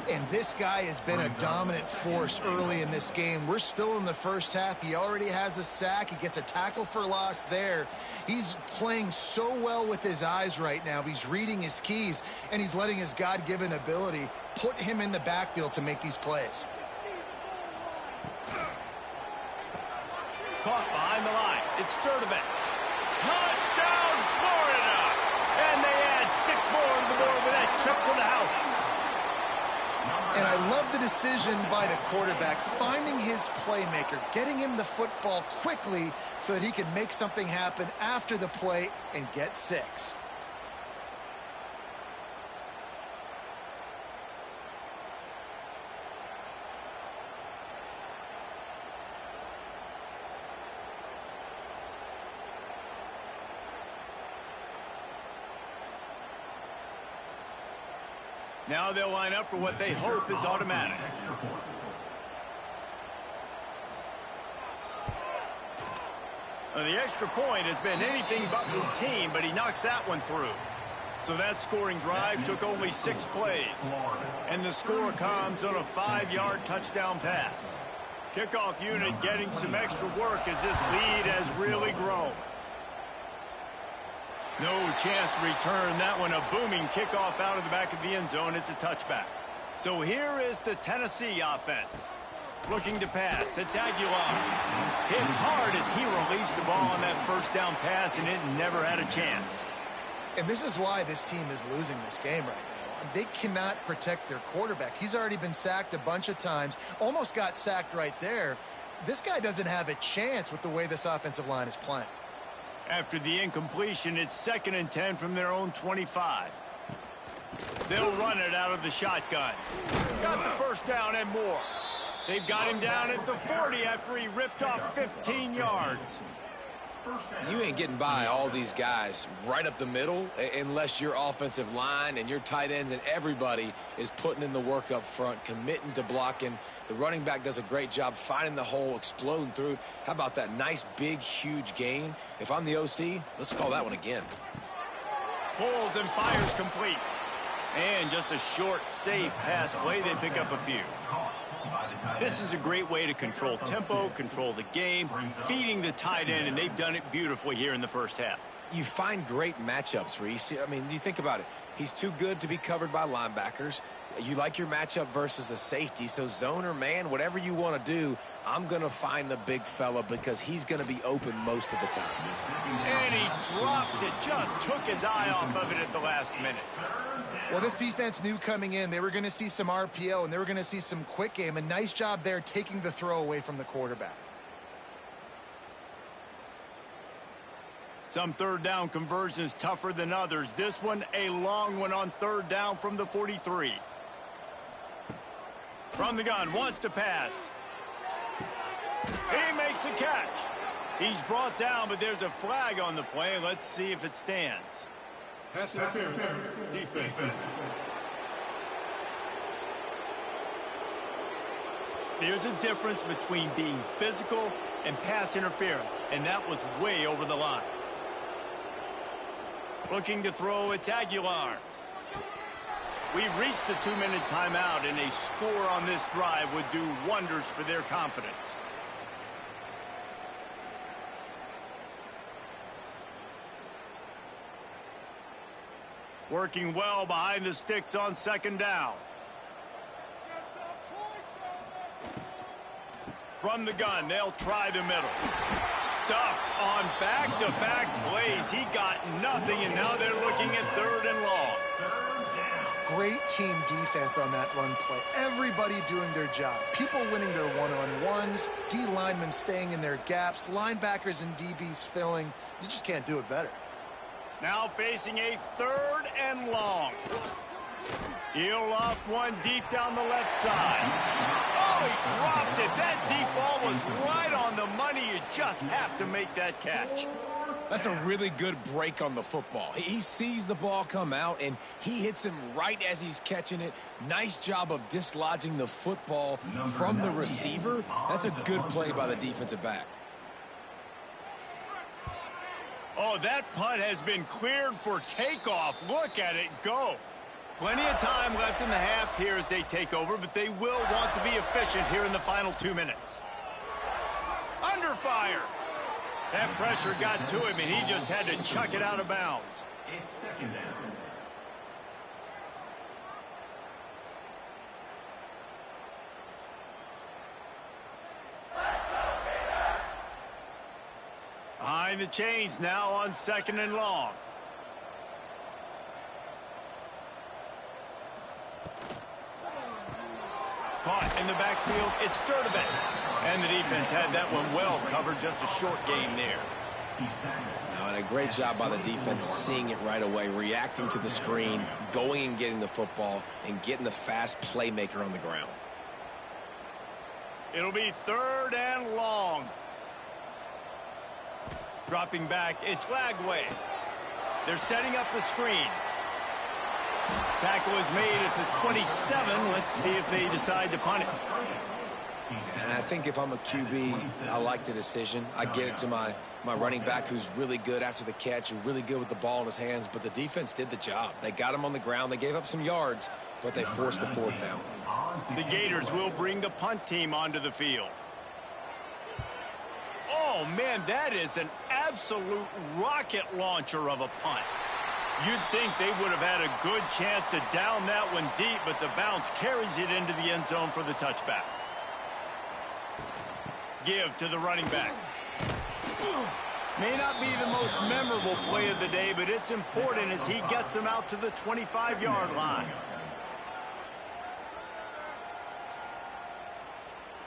And this guy has been a dominant force early in this game. We're still in the first half. He already has a sack. He gets a tackle for loss there. He's playing so well with his eyes right now. He's reading his keys, and he's letting his God-given ability put him in the backfield to make these plays. Caught behind the line. It's Sturdivant. Touchdown, Florida! And they add 6 more to the board with that trip to the house. And I love the decision by the quarterback, finding his playmaker, getting him the football quickly so that he can make something happen after the play and get 6. Now they'll line up for what they hope is automatic. Now, the extra point has been anything but routine, but he knocks that one through. So that scoring drive took only 6 plays. And the score comes on a 5-yard touchdown pass. Kickoff unit getting some extra work as this lead has really grown. No chance to return that one. A booming kickoff out of the back of the end zone. It's a touchback. So here is the Tennessee offense. Looking to pass. It's Aguilar. Hit hard as he released the ball on that 1st down pass, and it never had a chance. And this is why this team is losing this game right now. They cannot protect their quarterback. He's already been sacked a bunch of times. Almost got sacked right there. This guy doesn't have a chance with the way this offensive line is playing. After the incompletion, it's 2nd and 10 from their own 25. They'll run it out of the shotgun. Got the 1st down and more. They've got him down at the 40 after he ripped off 15 yards. You ain't getting by all these guys right up the middle unless your offensive line and your tight ends and everybody is putting in the work up front, committing to blocking. The running back does a great job finding the hole, exploding through. How about that nice, big, huge gain? If I'm the OC, let's call that one again. Pulls and fires complete. And just a short, safe pass play. They pick up a few. This is a great way to control tempo, control the game, feeding the tight end, and they've done it beautifully here in the first half. You find great matchups, Reese. I mean, you think about it. He's too good to be covered by linebackers. You like your matchup versus a safety, so zone or man, whatever you want to do, I'm going to find the big fella because he's going to be open most of the time. And he drops it, just took his eye off of it at the last minute. Well, this defense knew coming in they were going to see some RPO and they were going to see some quick game. A nice job there taking the throw away from the quarterback. Some 3rd down conversions tougher than others. This one a long one on 3rd down from the 43. From the gun, wants to pass. He makes a catch. He's brought down, but there's a flag on the play. Let's see if it stands. Pass interference. Defense. There's a difference between being physical and pass interference, and that was way over the line. Looking to throw, it's Aguilar. We've reached the 2-minute timeout, and a score on this drive would do wonders for their confidence. Working well behind the sticks on 2nd down. From the gun, they'll try the middle. Stuffed on back-to-back plays. He got nothing, and now they're looking at 3rd and long. Great team defense on that run play. Everybody doing their job. People winning their one-on-ones, D linemen staying in their gaps, linebackers and DBs filling. You just can't do it better. Now facing a 3rd and long. He'll loft one deep down the left side. Oh, he dropped it. That deep ball was right on the money. You just have to make that catch. That's a really good break on the football. He sees the ball come out, and he hits him right as he's catching it. Nice job of dislodging the football from the receiver. That's a good play by the defensive back. Oh, that punt has been cleared for takeoff. Look at it go. Plenty of time left in the half here as they take over, but they will want to be efficient here in the final 2 minutes. Under fire. That pressure got to him, and he just had to chuck it out of bounds. It's 2nd down. Behind the chains now on 2nd and long. Caught in the backfield, it's Sturdivant. And the defense had that one well covered, just a short game there. Now, and a great job by the defense seeing it right away, reacting to the screen, going and getting the football, and getting the fast playmaker on the ground. It'll be 3rd and long. Dropping back, it's Lagway. They're setting up the screen. Tackle is made at the 27. Let's see if they decide to punt it. And I think if I'm a QB, I like the decision. I get it to my running back who's really good after the catch, who's really good with the ball in his hands, but the defense did the job. They got him on the ground. They gave up some yards, but they forced the 4th down. The Gators will bring the punt team onto the field. Oh, man, that is an absolute rocket launcher of a punt. You'd think they would have had a good chance to down that one deep, but the bounce carries it into the end zone for the touchback. Give to the running back. May not be the most memorable play of the day, but it's important as he gets them out to the 25-yard line.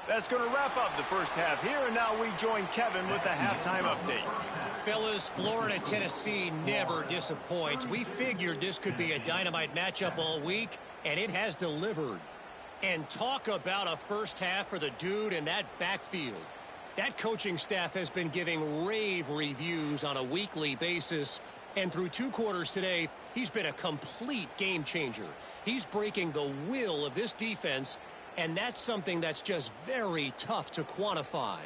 That's going to wrap up the first half here, and now we join Kevin with the halftime update. Fellas, Florida-Tennessee never disappoints. We figured this could be a dynamite matchup all week, and it has delivered. And talk about a first half for the dude in that backfield. That coaching staff has been giving rave reviews on a weekly basis. And through 2 quarters today, he's been a complete game changer. He's breaking the will of this defense, and that's something that's just very tough to quantify.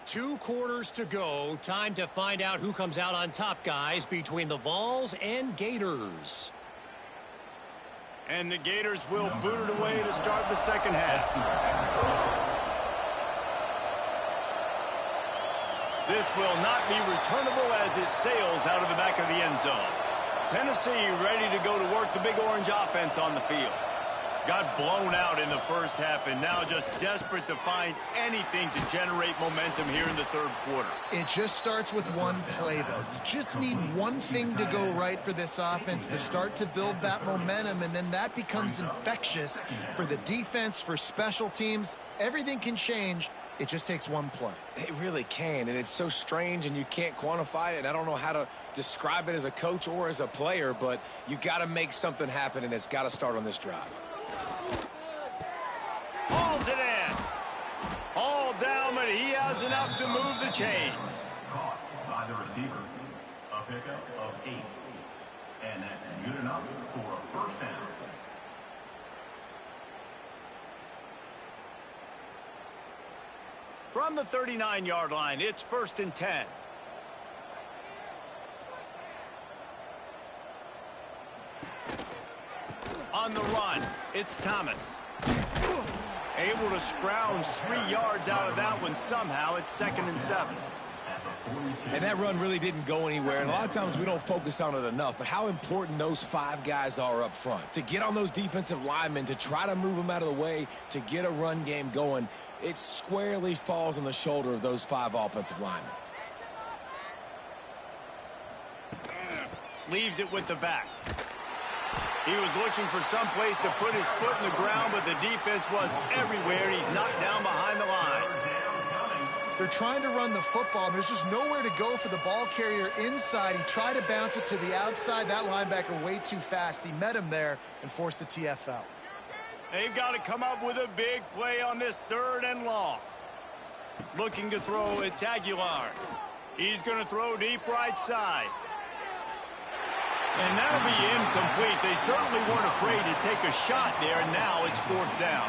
2 quarters to go. Time to find out who comes out on top, guys, between the Vols and Gators. And the Gators will boot it away to start the second half. This will not be returnable as it sails out of the back of the end zone. Tennessee ready to go to work the Big Orange offense on the field. Got blown out in the first half and now just desperate to find anything to generate momentum here in the 3rd quarter. It just starts with one play, though. You just need one thing to go right for this offense to start to build that momentum, and then that becomes infectious for the defense, for special teams. Everything can change. It just takes one play. It really can, and it's so strange, and you can't quantify it, and I don't know how to describe it as a coach or as a player, but you got to make something happen, and it's got to start on this drive. Hauls it in. All down, but he has enough to move the chains. Caught by the receiver. A pickup of 8. And that's good enough for a first down. From the 39-yard line, it's 1st and 10. on the run. It's Thomas. Able to scrounge 3 yards out of that one somehow. It's 2nd and 7. And that run really didn't go anywhere. And a lot of times we don't focus on it enough. But how important those 5 guys are up front. To get on those defensive linemen, to try to move them out of the way, to get a run game going, it squarely falls on the shoulder of those 5 offensive linemen. Leaves it with the back. He was looking for some place to put his foot in the ground, but the defense was everywhere, and he's knocked down behind the line. They're trying to run the football, and there's just nowhere to go for the ball carrier inside. He tried to bounce it to the outside. That linebacker way too fast. He met him there and forced the TFL. They've got to come up with a big play on this 3rd and long. Looking to throw, it's Aguilar. He's going to throw deep right side. And that'll be incomplete. They certainly weren't afraid to take a shot there, and now it's 4th down.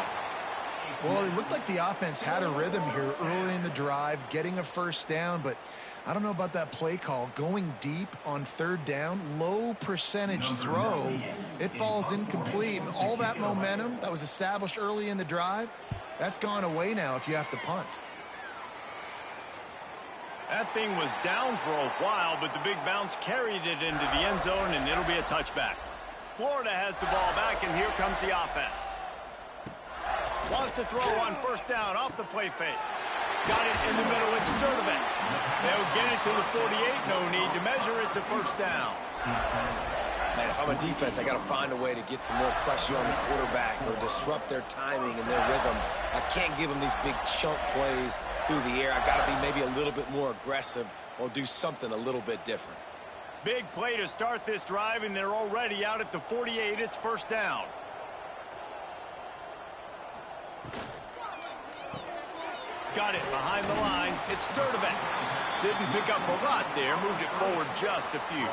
Well, it looked like the offense had a rhythm here early in the drive, getting a 1st down, but I don't know about that play call. Going deep on 3rd down, low percentage throw, it falls incomplete, and all that momentum that was established early in the drive, that's gone away now if you have to punt. That thing was down for a while, but the big bounce carried it into the end zone, and it'll be a touchback. Florida has the ball back, and here comes the offense. Wants to throw on 1st down off the play fake. Got it in the middle. It's Sturdivant. They'll get it to the 48. No need to measure. It's a 1st down. Man, if I'm a defense, I got to find a way to get some more pressure on the quarterback or disrupt their timing and their rhythm. I can't give them these big chunk plays through the air. I got to be maybe a little bit more aggressive or do something a little bit different. Big play to start this drive, and they're already out at the 48. It's 1st down. Got it behind the line. It's Sturdivant. Didn't pick up a lot there. Moved it forward just a few.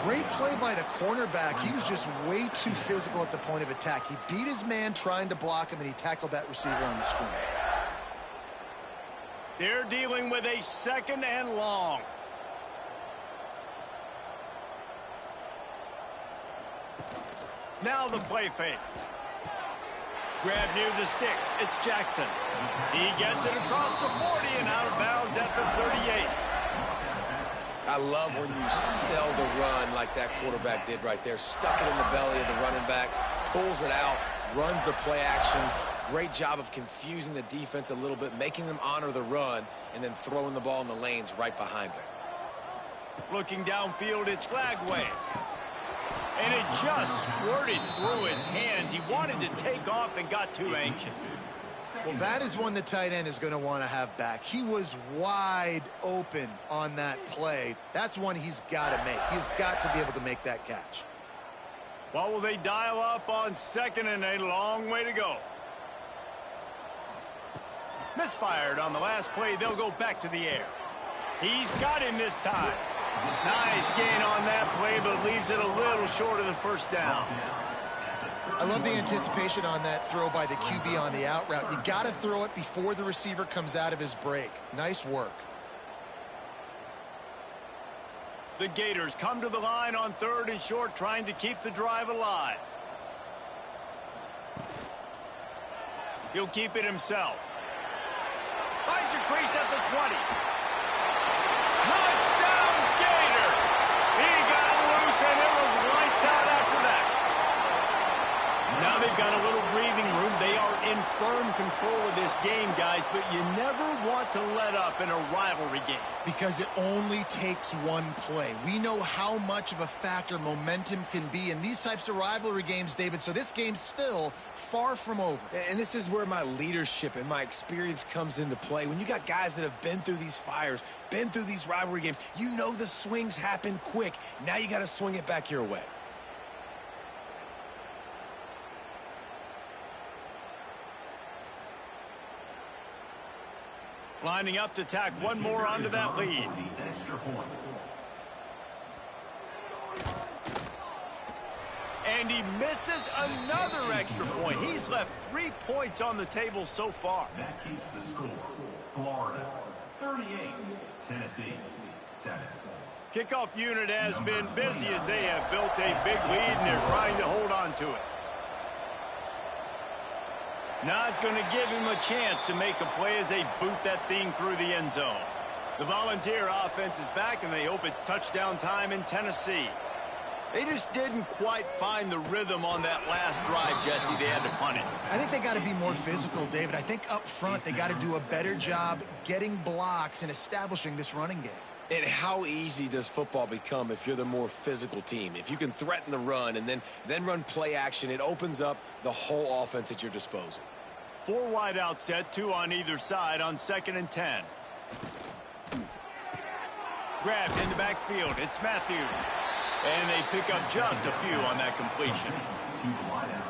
Great play by the cornerback. He was just way too physical at the point of attack. He beat his man trying to block him, and he tackled that receiver on the screen. They're dealing with a 2nd and long. Now the play fake. Grab near the sticks. It's Jackson. He gets it across the 40 and out of bounds at the 38. I love when you sell the run like that quarterback did right there. Stuck it in the belly of the running back, pulls it out, runs the play action. Great job of confusing the defense a little bit, making them honor the run, and then throwing the ball in the lanes right behind them. Looking downfield, it's Flagway. And it just squirted through his hands. He wanted to take off and got too anxious. Well, that is one the tight end is going to want to have back. He was wide open on that play. That's one he's got to make. He's got to be able to make that catch. Well, will they dial up on 2nd and a long way to go? Misfired on the last play. They'll go back to the air. He's got him this time. Nice gain on that play, but leaves it a little short of the 1st down. I love the anticipation on that throw by the QB on the out route. You got to throw it before the receiver comes out of his break. Nice work. The Gators come to the line on 3rd and short, trying to keep the drive alive. He'll keep it himself. Finds a crease at the 20. Touchdown, Gator! He got loose, and it was lights out after that. Now they've got a little breathing room. They are in firm control of this game, guys, but you never want to let up in a rivalry game. Because it only takes one play. We know how much of a factor momentum can be in these types of rivalry games, David, so this game's still far from over. And this is where my leadership and my experience comes into play. When you got guys that have been through these fires, been through these rivalry games, you know the swings happen quick. Now you got to swing it back your way. Lining up to tack one more onto that lead. And he misses another extra point. He's left 3 points on the table so far. That keeps the score. Florida 38, Tennessee 7. Kickoff unit has been busy as they have built a big lead and they're trying to hold on to it. Not going to give him a chance to make a play as they boot that thing through the end zone. The Volunteer offense is back, and they hope it's touchdown time in Tennessee. They just didn't quite find the rhythm on that last drive, Jesse. They had to punt it. I think they got to be more physical, David. I think up front they got to do a better job getting blocks and establishing this running game. And how easy does football become if you're the more physical team? If you can threaten the run and then run play action, it opens up the whole offense at your disposal. 4 wide out set, 2 on either side on 2nd and 10. Grabbed in the backfield. It's Matthews. And they pick up just a few on that completion.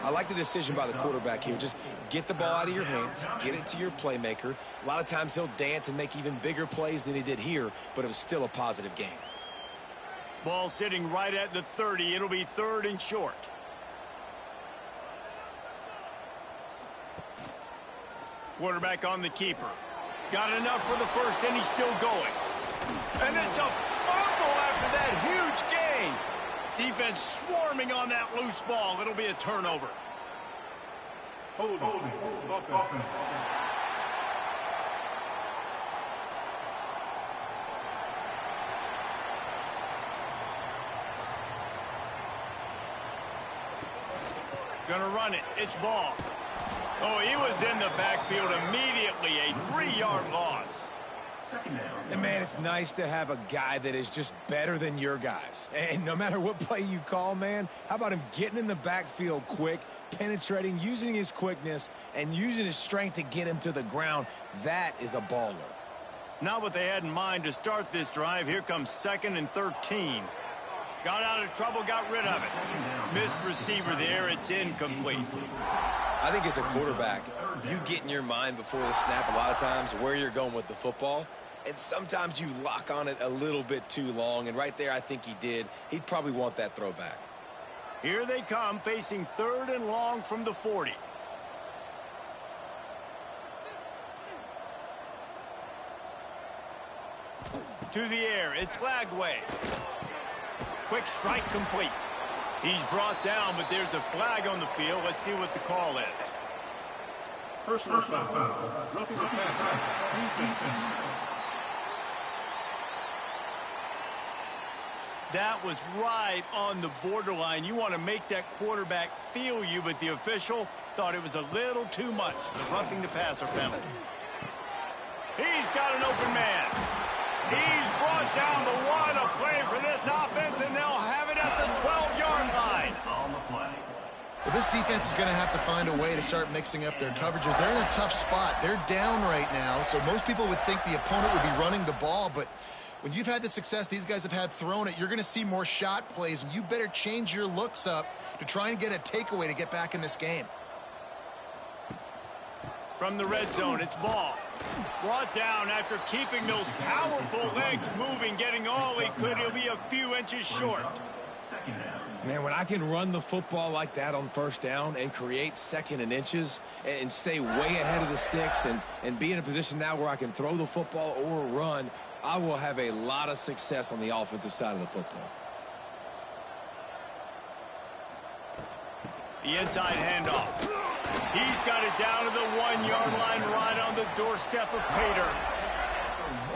I like the decision by the quarterback here. Just get the ball out of your hands, get it to your playmaker. A lot of times he'll dance and make even bigger plays than he did here, but it was still a positive game. Ball sitting right at the 30. It'll be 3rd and short. Quarterback on the keeper. Got enough for the first, and he's still going. And it's a fumble after that huge gain. Defense swarming on that loose ball. It'll be a turnover. Holding. Gonna run it. It's ball. Oh, he was in the backfield immediately. A 3-yard loss. And, man, it's nice to have a guy that is just better than your guys. And no matter what play you call, man, how about him getting in the backfield quick, penetrating, using his quickness, and using his strength to get him to the ground? That is a baller. Not what they had in mind to start this drive. Here comes 2nd and 13. Got out of trouble, got rid of it. Missed receiver there. It's incomplete. I think as a quarterback, you get in your mind before the snap a lot of times where you're going with the football. And sometimes you lock on it a little bit too long. And right there, I think he did. He'd probably want that throw back. Here they come, facing 3rd and long from the 40. To the air, it's Lagway. Quick strike complete. He's brought down, but there's a flag on the field. Let's see what the call is. Personal foul. Roughing the passer. That was right on the borderline. You want to make that quarterback feel you, but the official thought it was a little too much. The roughing the passer penalty. He's got an open man. He's brought down the one. A play for this offense, and they'll have it at the 12-yard line. Well, this defense is going to have to find a way to start mixing up their coverages. They're in a tough spot. They're down right now, so most people would think the opponent would be running the ball, but when you've had the success these guys have had throwing it, you're going to see more shot plays, and you better change your looks up to try and get a takeaway to get back in this game. From the red zone, it's ball. Brought down after keeping those powerful legs moving, getting all he could. He'll be a few inches short. Man, when I can run the football like that on 1st down and create 2nd and inches and stay way ahead of the sticks and be in a position now where I can throw the football or run, I will have a lot of success on the offensive side of the football. The inside handoff. He's got it down to the 1-yard line, right on the doorstep of Pater.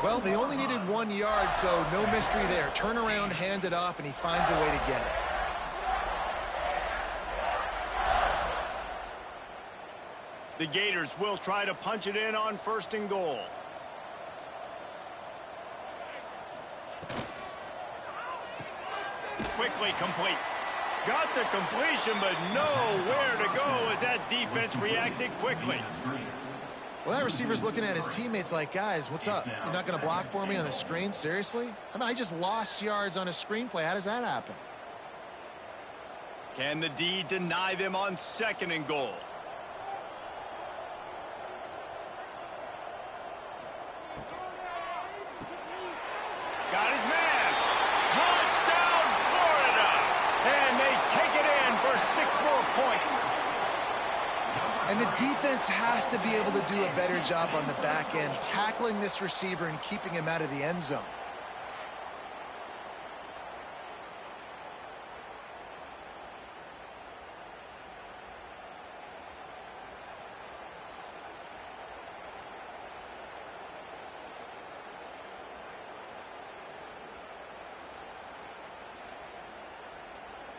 Well, they only needed 1 yard, so no mystery there. Turn around, hand it off, and he finds a way to get it. The Gators will try to punch it in on 1st and goal. Quickly complete. Got the completion, but nowhere to go as that defense reacted quickly. Well, that receiver's looking at his teammates like, guys, what's up? You're not going to block for me on the screen? Seriously? I mean, I just lost yards on a screenplay. How does that happen? Can the D deny them on 2nd and goal? Got his man. Touchdown, Florida. And they take it in for 6 more points. And the defense has to be able to do a better job on the back end, tackling this receiver and keeping him out of the end zone.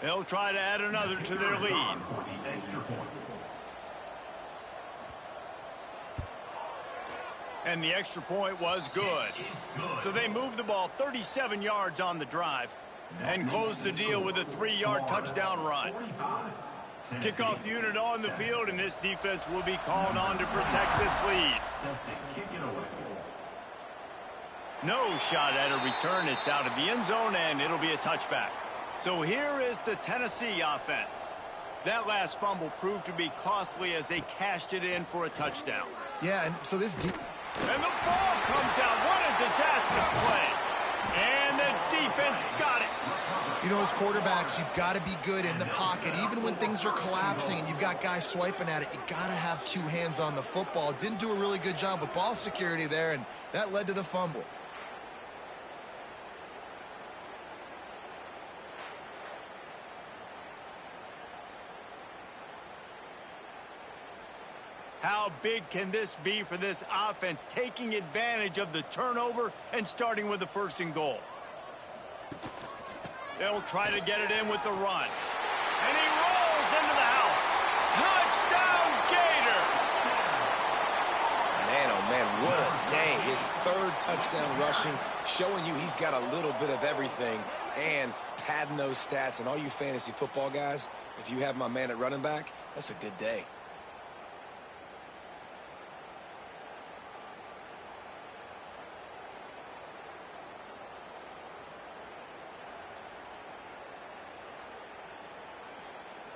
They'll try to add another to their lead. For the extra point. And the extra point was good. So they moved the ball 37 yards on the drive and closed the deal with a 3-yard touchdown run. Kickoff unit on the field, and this defense will be called on to protect this lead. No shot at a return. It's out of the end zone, and it'll be a touchback. So here is the Tennessee offense. That last fumble proved to be costly as they cashed it in for a touchdown. Yeah, and so this... And the ball comes out. What a disastrous play. And the defense got it. You know, as quarterbacks, you've got to be good in the pocket. Even when things are collapsing and you've got guys swiping at it, you got to have two hands on the football. Didn't do a really good job with ball security there, and that led to the fumble. How big can this be for this offense, taking advantage of the turnover and starting with the 1st and goal? They'll try to get it in with the run. And he rolls into the house. Touchdown, Gators! Man, oh man, what a day. His 3rd touchdown rushing, showing you he's got a little bit of everything and padding those stats. And all you fantasy football guys, if you have my man at running back, that's a good day.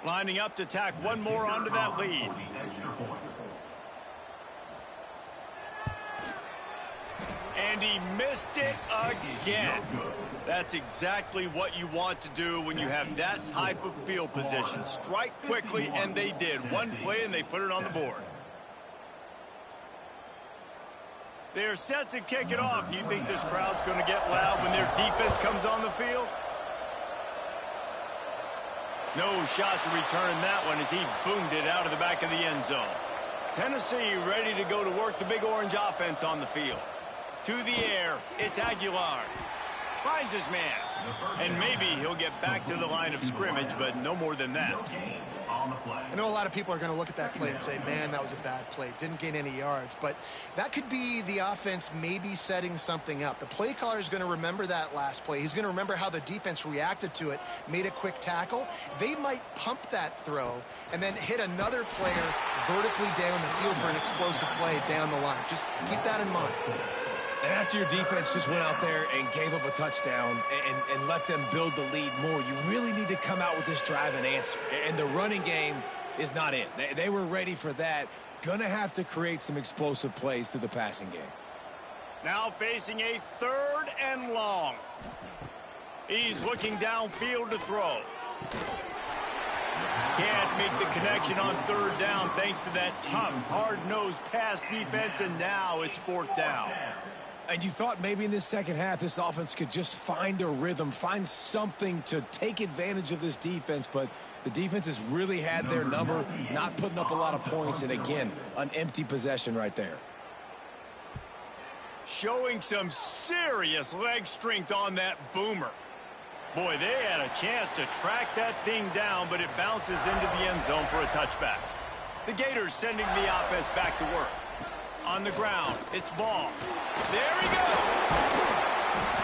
Lining up to tack one more onto that lead. And he missed it again. That's exactly what you want to do when you have that type of field position. Strike quickly, and they did. One play, and they put it on the board. They're set to kick it off. You think this crowd's going to get loud when their defense comes on the field? No shot to return that one as he boomed it out of the back of the end zone. Tennessee ready to go to work the Big Orange offense on the field. To the air, it's Aguilar. Finds his man. And maybe he'll get back to the line of scrimmage, but no more than that. I know a lot of people are going to look at that play and say, man, that was a bad play. Didn't gain any yards. But that could be the offense maybe setting something up. The play caller is going to remember that last play. He's going to remember how the defense reacted to it, made a quick tackle. They might pump that throw and then hit another player vertically down the field for an explosive play down the line. Just keep that in mind. And after your defense just went out there and gave up a touchdown and let them build the lead more, you really need to come out with this drive and answer. And the running game is not in. They were ready for that. Gonna have to create some explosive plays through the passing game. Now facing a 3rd and long. He's looking downfield to throw. Can't make the connection on 3rd down thanks to that tough, hard-nosed pass defense, and now it's 4th down. And you thought maybe in this second half this offense could just find a rhythm, find something to take advantage of this defense, but the defense has really had their number, not putting up a lot of points, and again, an empty possession right there. Showing some serious leg strength on that boomer. Boy, they had a chance to track that thing down, but it bounces into the end zone for a touchback. The Gators sending the offense back to work. On the ground, it's Ball. There he goes.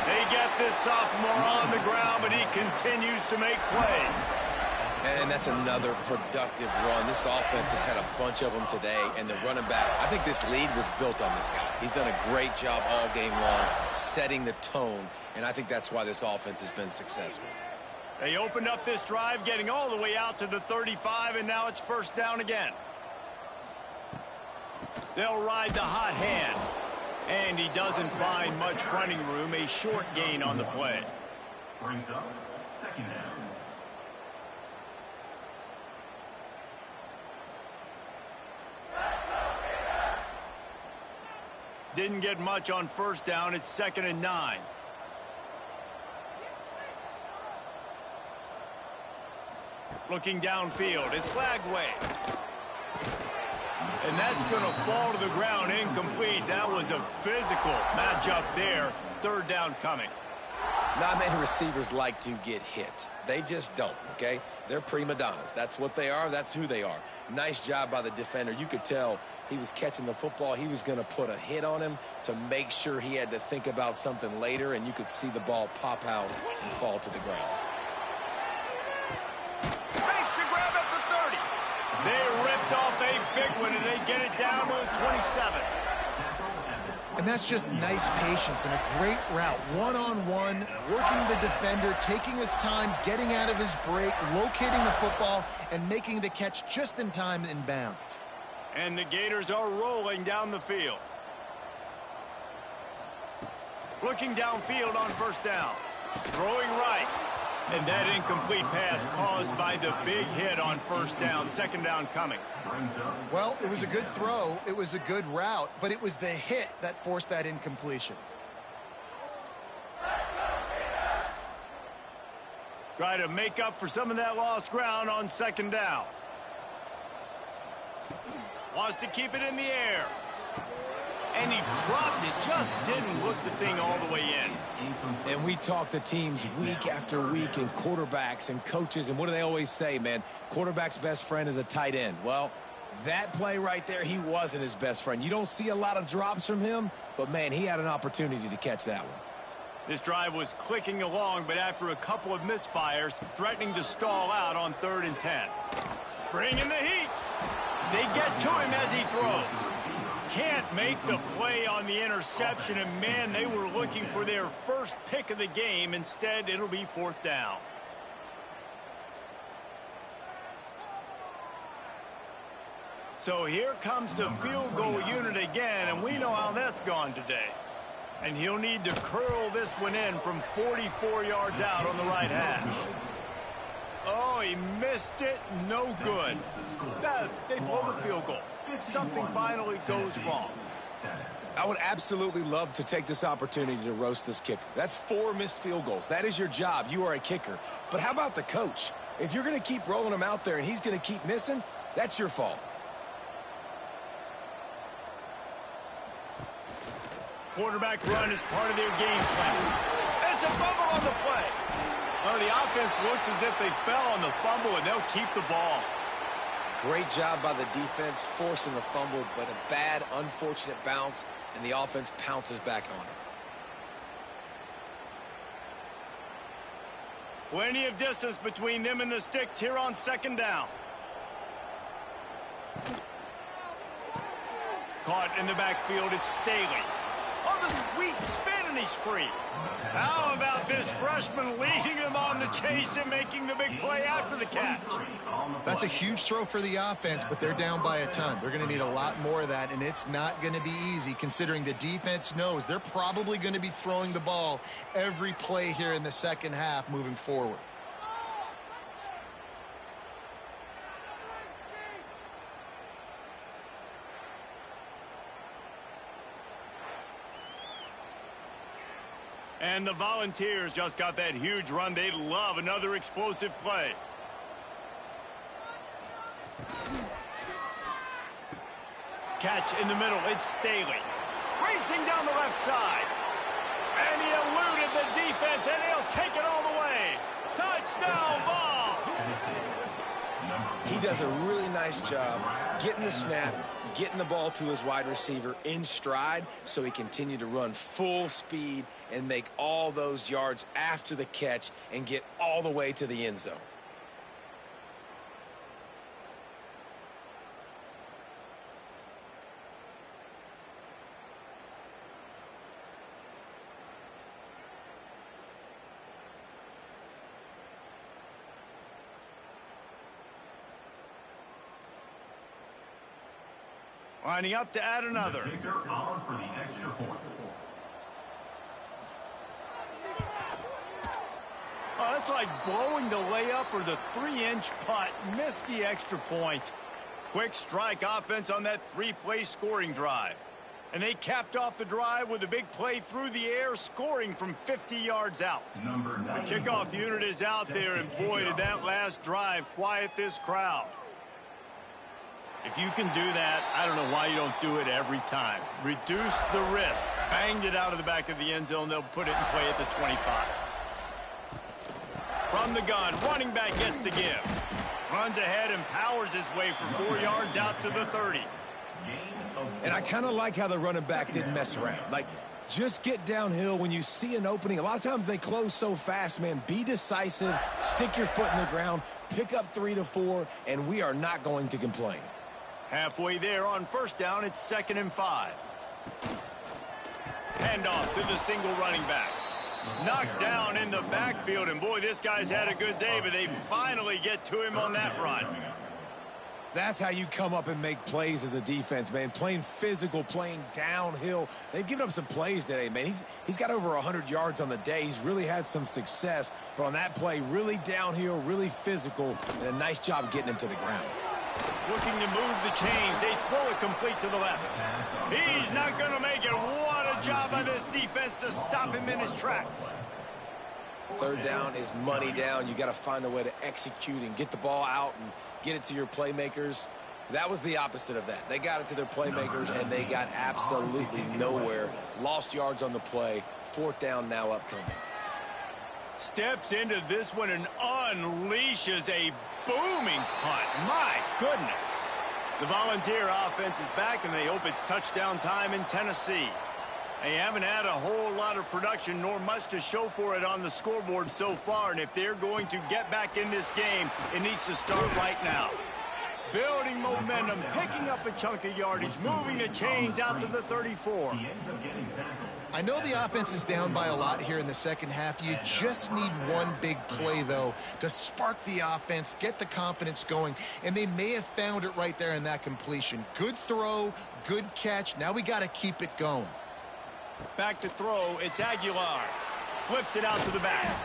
They get this sophomore on the ground, but he continues to make plays. And that's another productive run. This offense has had a bunch of them today, and the running back, I think this lead was built on this guy. He's done a great job all game long, setting the tone, and I think that's why this offense has been successful. They opened up this drive, getting all the way out to the 35, and now it's 1st down again. They'll ride the hot hand. And he doesn't find much running room. A short gain on the play. Brings up 2nd down. Didn't get much on 1st down. It's 2nd and 9. Looking downfield. It's Lagway. And that's going to fall to the ground incomplete. That was a physical matchup there. 3rd down coming. Not many receivers like to get hit. They just don't, okay? They're prima donnas. That's what they are. That's who they are. Nice job by the defender. You could tell he was catching the football. He was going to put a hit on him to make sure he had to think about something later, and you could see the ball pop out and fall to the ground. Makes the grab at the 30. They ripped off a big one, and they get it down to the 27. And that's just nice patience and a great route. One-on-one, working the defender, taking his time, getting out of his break, locating the football, and making the catch just in time in bounds. And the Gators are rolling down the field. Looking downfield on first down. Throwing right. And that incomplete pass caused by the big hit on first down. Second down coming. Well, it was a good throw. It was a good route, but it was the hit that forced that incompletion. Try to make up for some of that lost ground on second down. Wants to keep it in the air. And he dropped it, just didn't look the thing all the way in. And we talk to teams week after week and quarterbacks and coaches, and what do they always say, man? Quarterback's best friend is a tight end. Well, that play right there, he wasn't his best friend. You don't see a lot of drops from him, but, man, he had an opportunity to catch that one. This drive was clicking along, but after a couple of misfires, threatening to stall out on 3rd and 10. Bringing the heat. They get to him as he throws. Can't make the play on the interception, and man, they were looking for their first pick of the game. Instead, it'll be 4th down. So here comes the field goal unit again, and we know how that's gone today. And he'll need to curl this one in from 44 yards out on the right hash. Oh, he missed it. No good. They blow the field goal. Something finally goes wrong. I would absolutely love to take this opportunity to roast this kicker. That's 4 missed field goals. That is your job. You are a kicker. But how about the coach? If you're going to keep rolling him out there and he's going to keep missing, that's your fault. Quarterback run is part of their game plan. It's a fumble on the play. Well, the offense looks as if they fell on the fumble, and they'll keep the ball. Great job by the defense forcing the fumble, but a bad, unfortunate bounce, and the offense pounces back on it. Plenty of distance between them and the sticks here on second down. Caught in the backfield, it's Staley. Oh, the sweet spin, and he's free. How about this freshman leading them on the chase and making the big play after the catch? That's a huge throw for the offense, but they're down by a ton. They're going to need a lot more of that, and it's not going to be easy considering the defense knows they're probably going to be throwing the ball every play here in the second half moving forward. And the Volunteers just got that huge run. They love another explosive play. Catch in the middle. It's Staley. Racing down the left side. And he eluded the defense, and he'll take it all the way. Touchdown, Vol! He does a really nice job getting the snap, getting the ball to his wide receiver in stride so he continued to run full speed and make all those yards after the catch and get all the way to the end zone. Lining up to add another. For the extra point. Oh, that's like blowing the layup or the 3-inch putt. Missed the extra point. Quick strike offense on that 3-play scoring drive. And they capped off the drive with a big play through the air, scoring from 50 yards out. The kickoff unit is out there, and boy, did that last drive quiet this crowd. If you can do that, I don't know why you don't do it every time. Reduce the risk. Banged it out of the back of the end zone. They'll put it in play at the 25. From the gun, running back gets the give. Runs ahead and powers his way for 4 yards out to the 30. And I kind of like how the running back didn't mess around. Like, just get downhill when you see an opening. A lot of times they close so fast, man. Be decisive, stick your foot in the ground, pick up 3 to 4, and we are not going to complain. Halfway there on first down, it's 2nd and 5. Handoff to the single running back. Knocked down in the backfield, and boy, this guy's had a good day, but they finally get to him on that run. That's how you come up and make plays as a defense, man. Playing physical, playing downhill. They've given up some plays today, man. He's got over 100 yards on the day. He's really had some success. But on that play, really downhill, really physical, and a nice job getting him to the ground. Looking to move the chains. They throw it complete to the left. He's not going to make it. What a job by this defense to stop him in his tracks. Third down is money down. You got to find a way to execute and get the ball out and get it to your playmakers. That was the opposite of that. They got it to their playmakers, and they got absolutely nowhere. Lost yards on the play. 4th down now upcoming. Steps into this one and unleashes a booming punt. My goodness. The Volunteer offense is back, and they hope it's touchdown time in Tennessee. They haven't had a whole lot of production nor much to show for it on the scoreboard so far, and if they're going to get back in this game, it needs to start right now. Building momentum, picking up a chunk of yardage, moving the chains out to the 34. I know the offense is down by a lot here in the second half. You just need one big play, though, to spark the offense, get the confidence going, and they may have found it right there in that completion. Good throw, good catch. Now we got to keep it going. Back to throw, it's Aguilar. Flips it out to the back.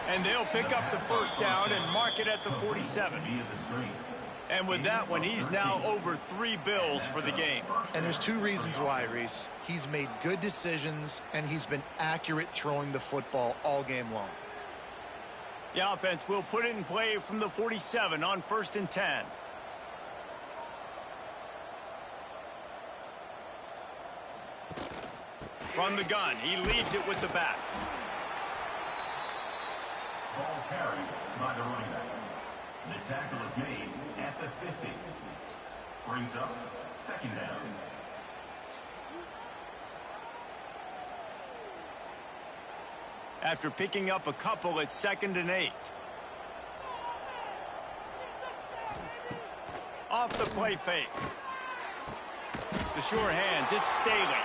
And they'll pick up the first down and mark it at the 47. And with that one, he's now over 3 bills for the game. And there's 2 reasons why, Reese. He's made good decisions, and he's been accurate throwing the football all game long. The offense will put it in play from the 47 on 1st and 10. From the gun, he leaves it with the back. Ball carried by the running back. The tackle is made at the 50. Brings up 2nd down. After picking up a couple, it's 2nd and 8. Off the play fake. The sure hands, it's Staley.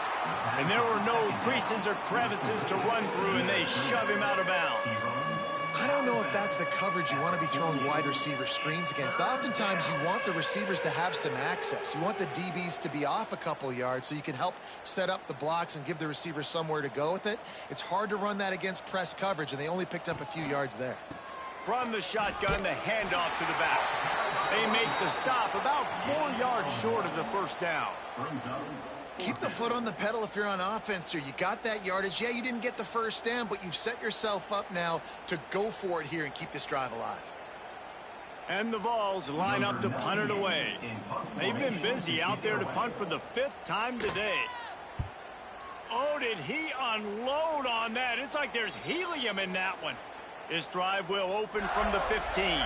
And there were no creases or crevices to run through, and they shove him out of bounds. I don't know if that's the coverage you want to be throwing wide receiver screens against. Oftentimes, you want the receivers to have some access. You want the DBs to be off a couple yards so you can help set up the blocks and give the receiver somewhere to go with it. It's hard to run that against press coverage, and they only picked up a few yards there. From the shotgun, the handoff to the back. They make the stop about 4 yards short of the first down. Keep the foot on the pedal if you're on offense here. You got that yardage. Yeah, you didn't get the first down, but you've set yourself up now to go for it here and keep this drive alive. And the Vols line up to punt it away. They've been busy out there to punt for the 5th time today. Oh, did he unload on that? It's like there's helium in that one. This drive will open from the 15.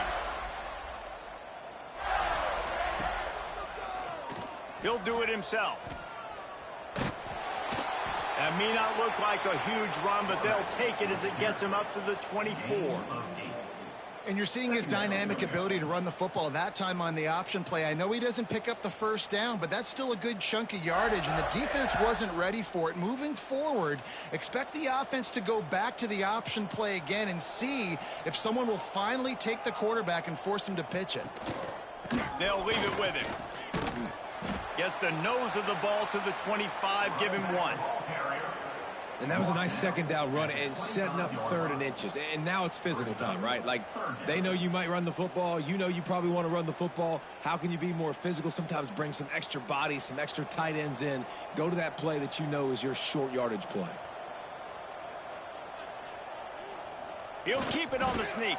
He'll do it himself. That may not look like a huge run, but they'll take it as it gets him up to the 24. And you're seeing his dynamic ability to run the football, that time on the option play. I know he doesn't pick up the first down, but that's still a good chunk of yardage, and the defense wasn't ready for it. Moving forward, expect the offense to go back to the option play again and see if someone will finally take the quarterback and force him to pitch it. They'll leave it with him. Gets the nose of the ball to the 25, give him 1. And that was a nice 2nd down run and setting up 3rd and inches. And now it's physical time, right? Like, they know you might run the football. You know you probably want to run the football. How can you be more physical? Sometimes bring some extra body, some extra tight ends in. Go to that play that you know is your short yardage play. He'll keep it on the sneak.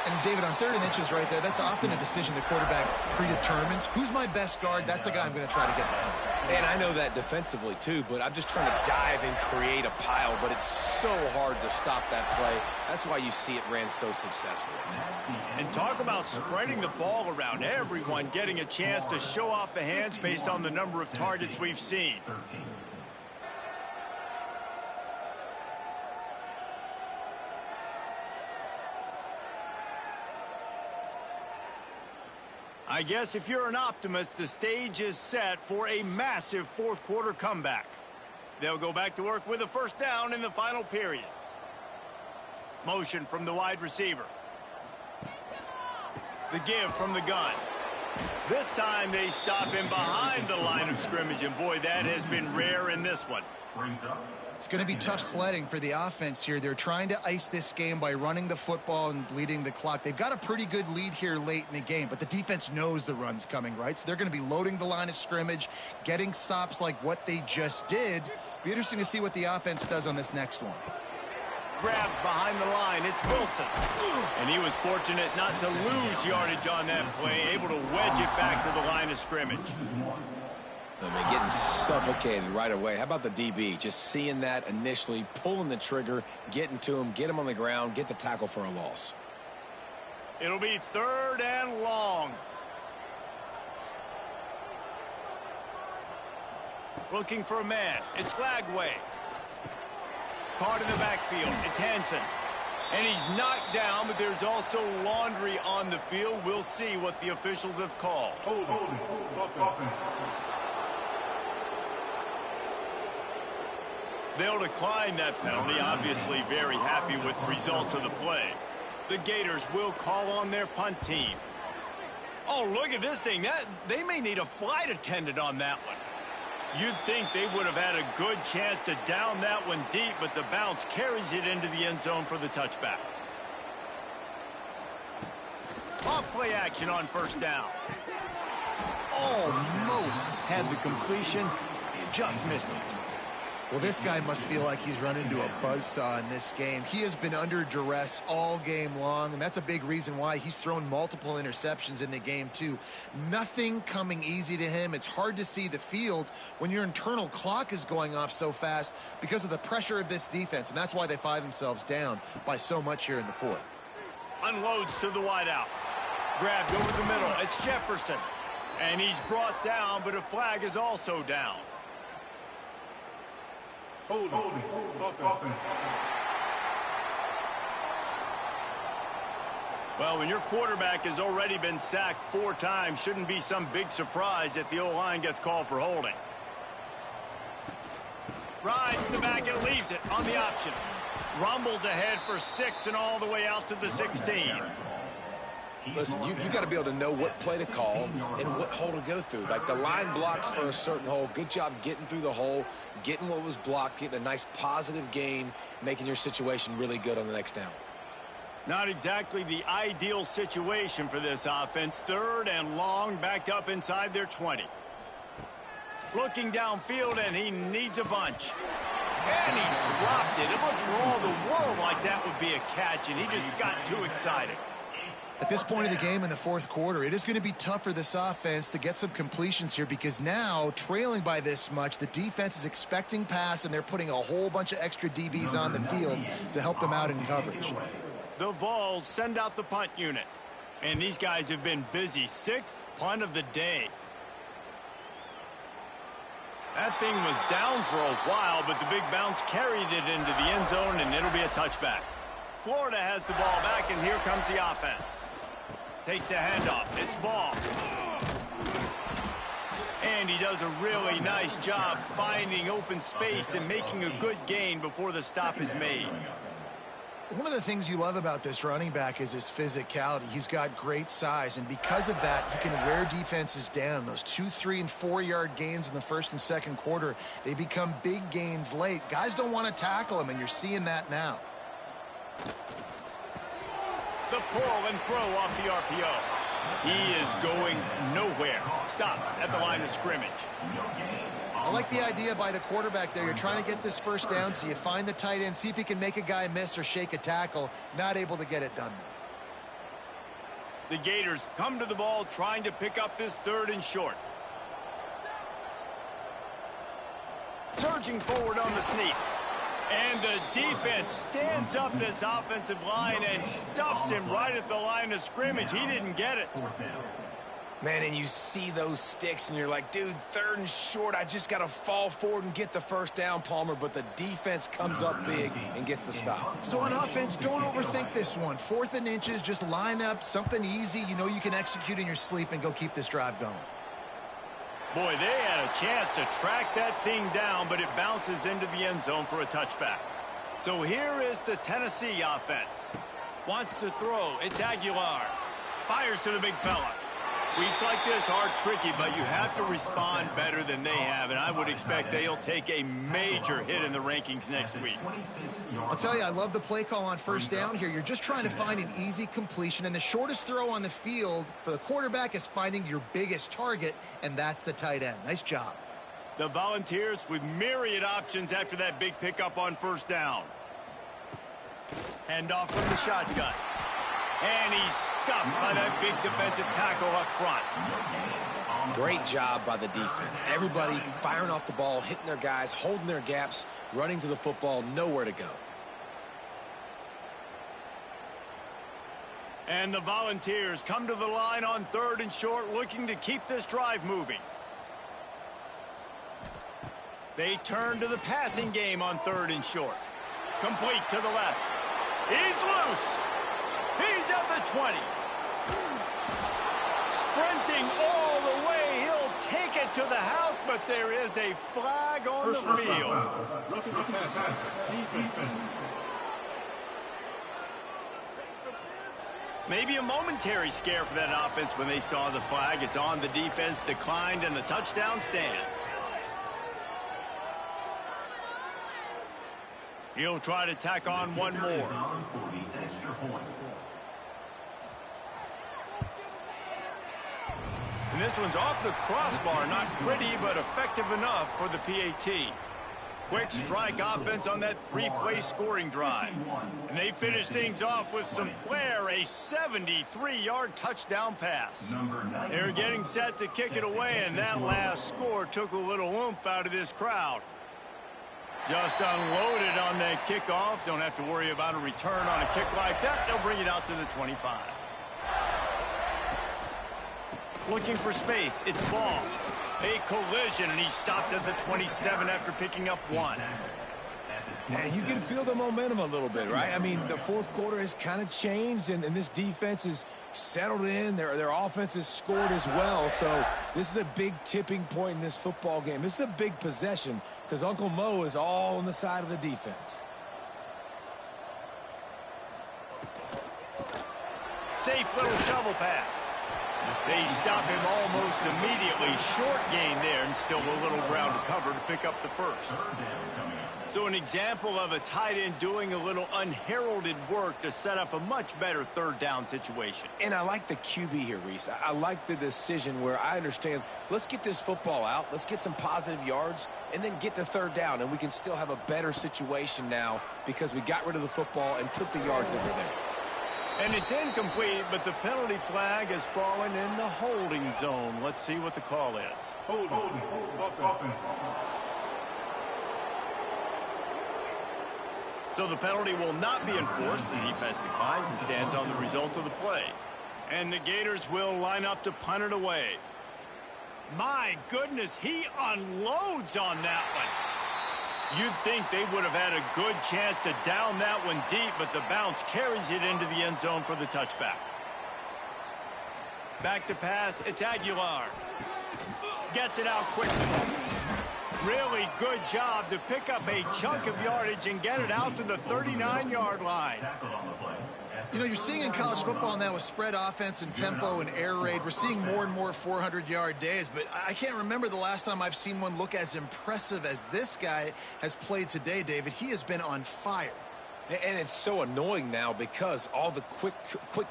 And, David, on 3rd and inches right there, that's often a decision the quarterback predetermines. Who's my best guard? That's the guy I'm going to try to get behind. And I know that defensively too, but I'm just trying to dive and create a pile, but it's so hard to stop that play. That's why you see it ran so successfully. And talk about spreading the ball around, everyone getting a chance to show off the hands based on the number of targets we've seen. I guess if you're an optimist, the stage is set for a massive fourth quarter comeback. They'll go back to work with a first down in the final period. Motion from the wide receiver. The give from the gun. This time they stop him behind the line of scrimmage, and boy, that has been rare in this one. It's going to be tough sledding for the offense here. They're trying to ice this game by running the football and bleeding the clock. They've got a pretty good lead here late in the game, but the defense knows the run's coming, right? So they're going to be loading the line of scrimmage, getting stops like what they just did. Be interesting to see what the offense does on this next one. Grabbed behind the line, it's Wilson. And he was fortunate not to lose yardage on that play, able to wedge it back to the line of scrimmage. I mean, getting suffocated right away. How about the DB? Just seeing that initially, pulling the trigger, getting to him, get him on the ground, get the tackle for a loss. It'll be 3rd and long. Looking for a man. It's Flagway. Caught in the backfield. It's Hansen. And he's knocked down, but there's also laundry on the field. We'll see what the officials have called. They'll decline that penalty, obviously very happy with the results of the play. The Gators will call on their punt team. Oh, look at this thing. They may need a flight attendant on that one. You'd think they would have had a good chance to down that one deep, but the bounce carries it into the end zone for the touchback. Off play action on first down. Almost had the completion, just missed it. Well, this guy must feel like he's run into a buzzsaw in this game. He has been under duress all game long, and that's a big reason why he's thrown multiple interceptions in the game, too. Nothing coming easy to him. It's hard to see the field when your internal clock is going off so fast because of the pressure of this defense, and that's why they find themselves down by so much here in the fourth. Unloads to the wideout. Grabbed over the middle. It's Jefferson. And he's brought down, but a flag is also down. Well, when your quarterback has already been sacked 4 times, shouldn't be some big surprise if the O-line gets called for holding. Rides the back and leaves it on the option. Rumbles ahead for 6 and all the way out to the 16. Listen, you got to be able to know what play to call and what hole to go through. Like the line blocks for a certain hole. Good job getting through the hole, getting what was blocked, getting a nice positive gain, making your situation really good on the next down. Not exactly the ideal situation for this offense. 3rd and long, backed up inside their 20. Looking downfield, and he needs a bunch. And he dropped it. It looked for all the world like that would be a catch, and he just got too excited. At this point of the game in the fourth quarter, it is going to be tough for this offense to get some completions here because now, trailing by this much, the defense is expecting pass, and they're putting a whole bunch of extra DBs on the field to help them out in coverage. The Vols send out the punt unit. And these guys have been busy. 6th punt of the day. That thing was down for a while, but the big bounce carried it into the end zone, and it'll be a touchback. Florida has the ball back, and here comes the offense. Takes a handoff. It's Ball. And he does a really nice job finding open space and making a good gain before the stop is made. One of the things you love about this running back is his physicality. He's got great size, and because of that, he can wear defenses down. Those 2, 3, and 4-yard gains in the first and second quarter, they become big gains late. Guys don't want to tackle him, and you're seeing that now. The pull and throw off the RPO. He is going nowhere. Stop at the line of scrimmage. I like the idea by the quarterback there. You're trying to get this first down, so you find the tight end, see if he can make a guy miss or shake a tackle. Not able to get it done, though. The Gators come to the ball trying to pick up this 3rd and short. Surging forward on the sneak. And the defense stands up this offensive line and stuffs him right at the line of scrimmage. He didn't get it. Man, and you see those sticks, and you're like, dude, 3rd and short. I just got to fall forward and get the first down, Palmer. But the defense comes up big and gets the stop. So on offense, don't overthink this one. 4th and inches, just line up something easy. You know you can execute in your sleep and go keep this drive going. Boy, they had a chance to track that thing down, but it bounces into the end zone for a touchback. So here is the Tennessee offense. Wants to throw. It's Aguilar. Fires to the big fella. Weeks like this are tricky, but you have to respond better than they have, and I would expect they'll take a major hit in the rankings next week. I'll tell you, I love the play call on 1st down here. You're just trying to find an easy completion, and the shortest throw on the field for the quarterback is finding your biggest target, and that's the tight end. Nice job. The Volunteers with myriad options after that big pickup on 1st down. Hand off from the shotgun. And he's stuffed by that big defensive tackle up front. Great job by the defense. Everybody firing off the ball, hitting their guys, holding their gaps, running to the football, nowhere to go. And the Volunteers come to the line on 3rd and short, looking to keep this drive moving. They turn to the passing game on 3rd and short. Complete to the left. He's loose. He's at the 20. Sprinting all the way. He'll take it to the house, but there is a flag on the field. Maybe a momentary scare for that offense when they saw the flag. It's on, the defense declined, and the touchdown stands. He'll try to tack on one more. And this one's off the crossbar. Not pretty, but effective enough for the PAT. Quick strike offense on that 3-play scoring drive. And they finish things off with some flair, a 73-yard touchdown pass. They're getting set to kick it away, and that last score took a little oomph out of this crowd. Just unloaded on that kickoff. Don't have to worry about a return on a kick like that. They'll bring it out to the 25. Looking for space. It's Ball. A collision, and he stopped at the 27 after picking up 1. And you can feel the momentum a little bit, right? I mean, the 4th quarter has kind of changed, and this defense is settled in. Their offense has scored as well. So this is a big tipping point in this football game. This is a big possession because Uncle Mo is all on the side of the defense. Safe little shovel pass. They stop him almost immediately. Short gain there, and still a little ground to cover to pick up the first. So an example of a tight end doing a little unheralded work to set up a much better 3rd down situation. And I like the QB here, Reese. I like the decision where I understand, let's get this football out, let's get some positive yards, and then get to 3rd down, and we can still have a better situation now because we got rid of the football and took the yards that were there. And it's incomplete, but the penalty flag has fallen in the holding zone. Let's see what the call is. Holding. So the penalty will not be enforced. The defense declines and stands on the result of the play. And the Gators will line up to punt it away. My goodness, he unloads on that one. You'd think they would have had a good chance to down that one deep, but the bounce carries it into the end zone for the touchback. Back to pass, it's Aguilar. Gets it out quickly. Really good job to pick up a chunk of yardage and get it out to the 39-yard line. You know, you're seeing in college football now with spread offense and tempo and air raid, we're seeing more and more 400-yard days, but I can't remember the last time I've seen one look as impressive as this guy has played today, David. He has been on fire. And it's so annoying now because all the quick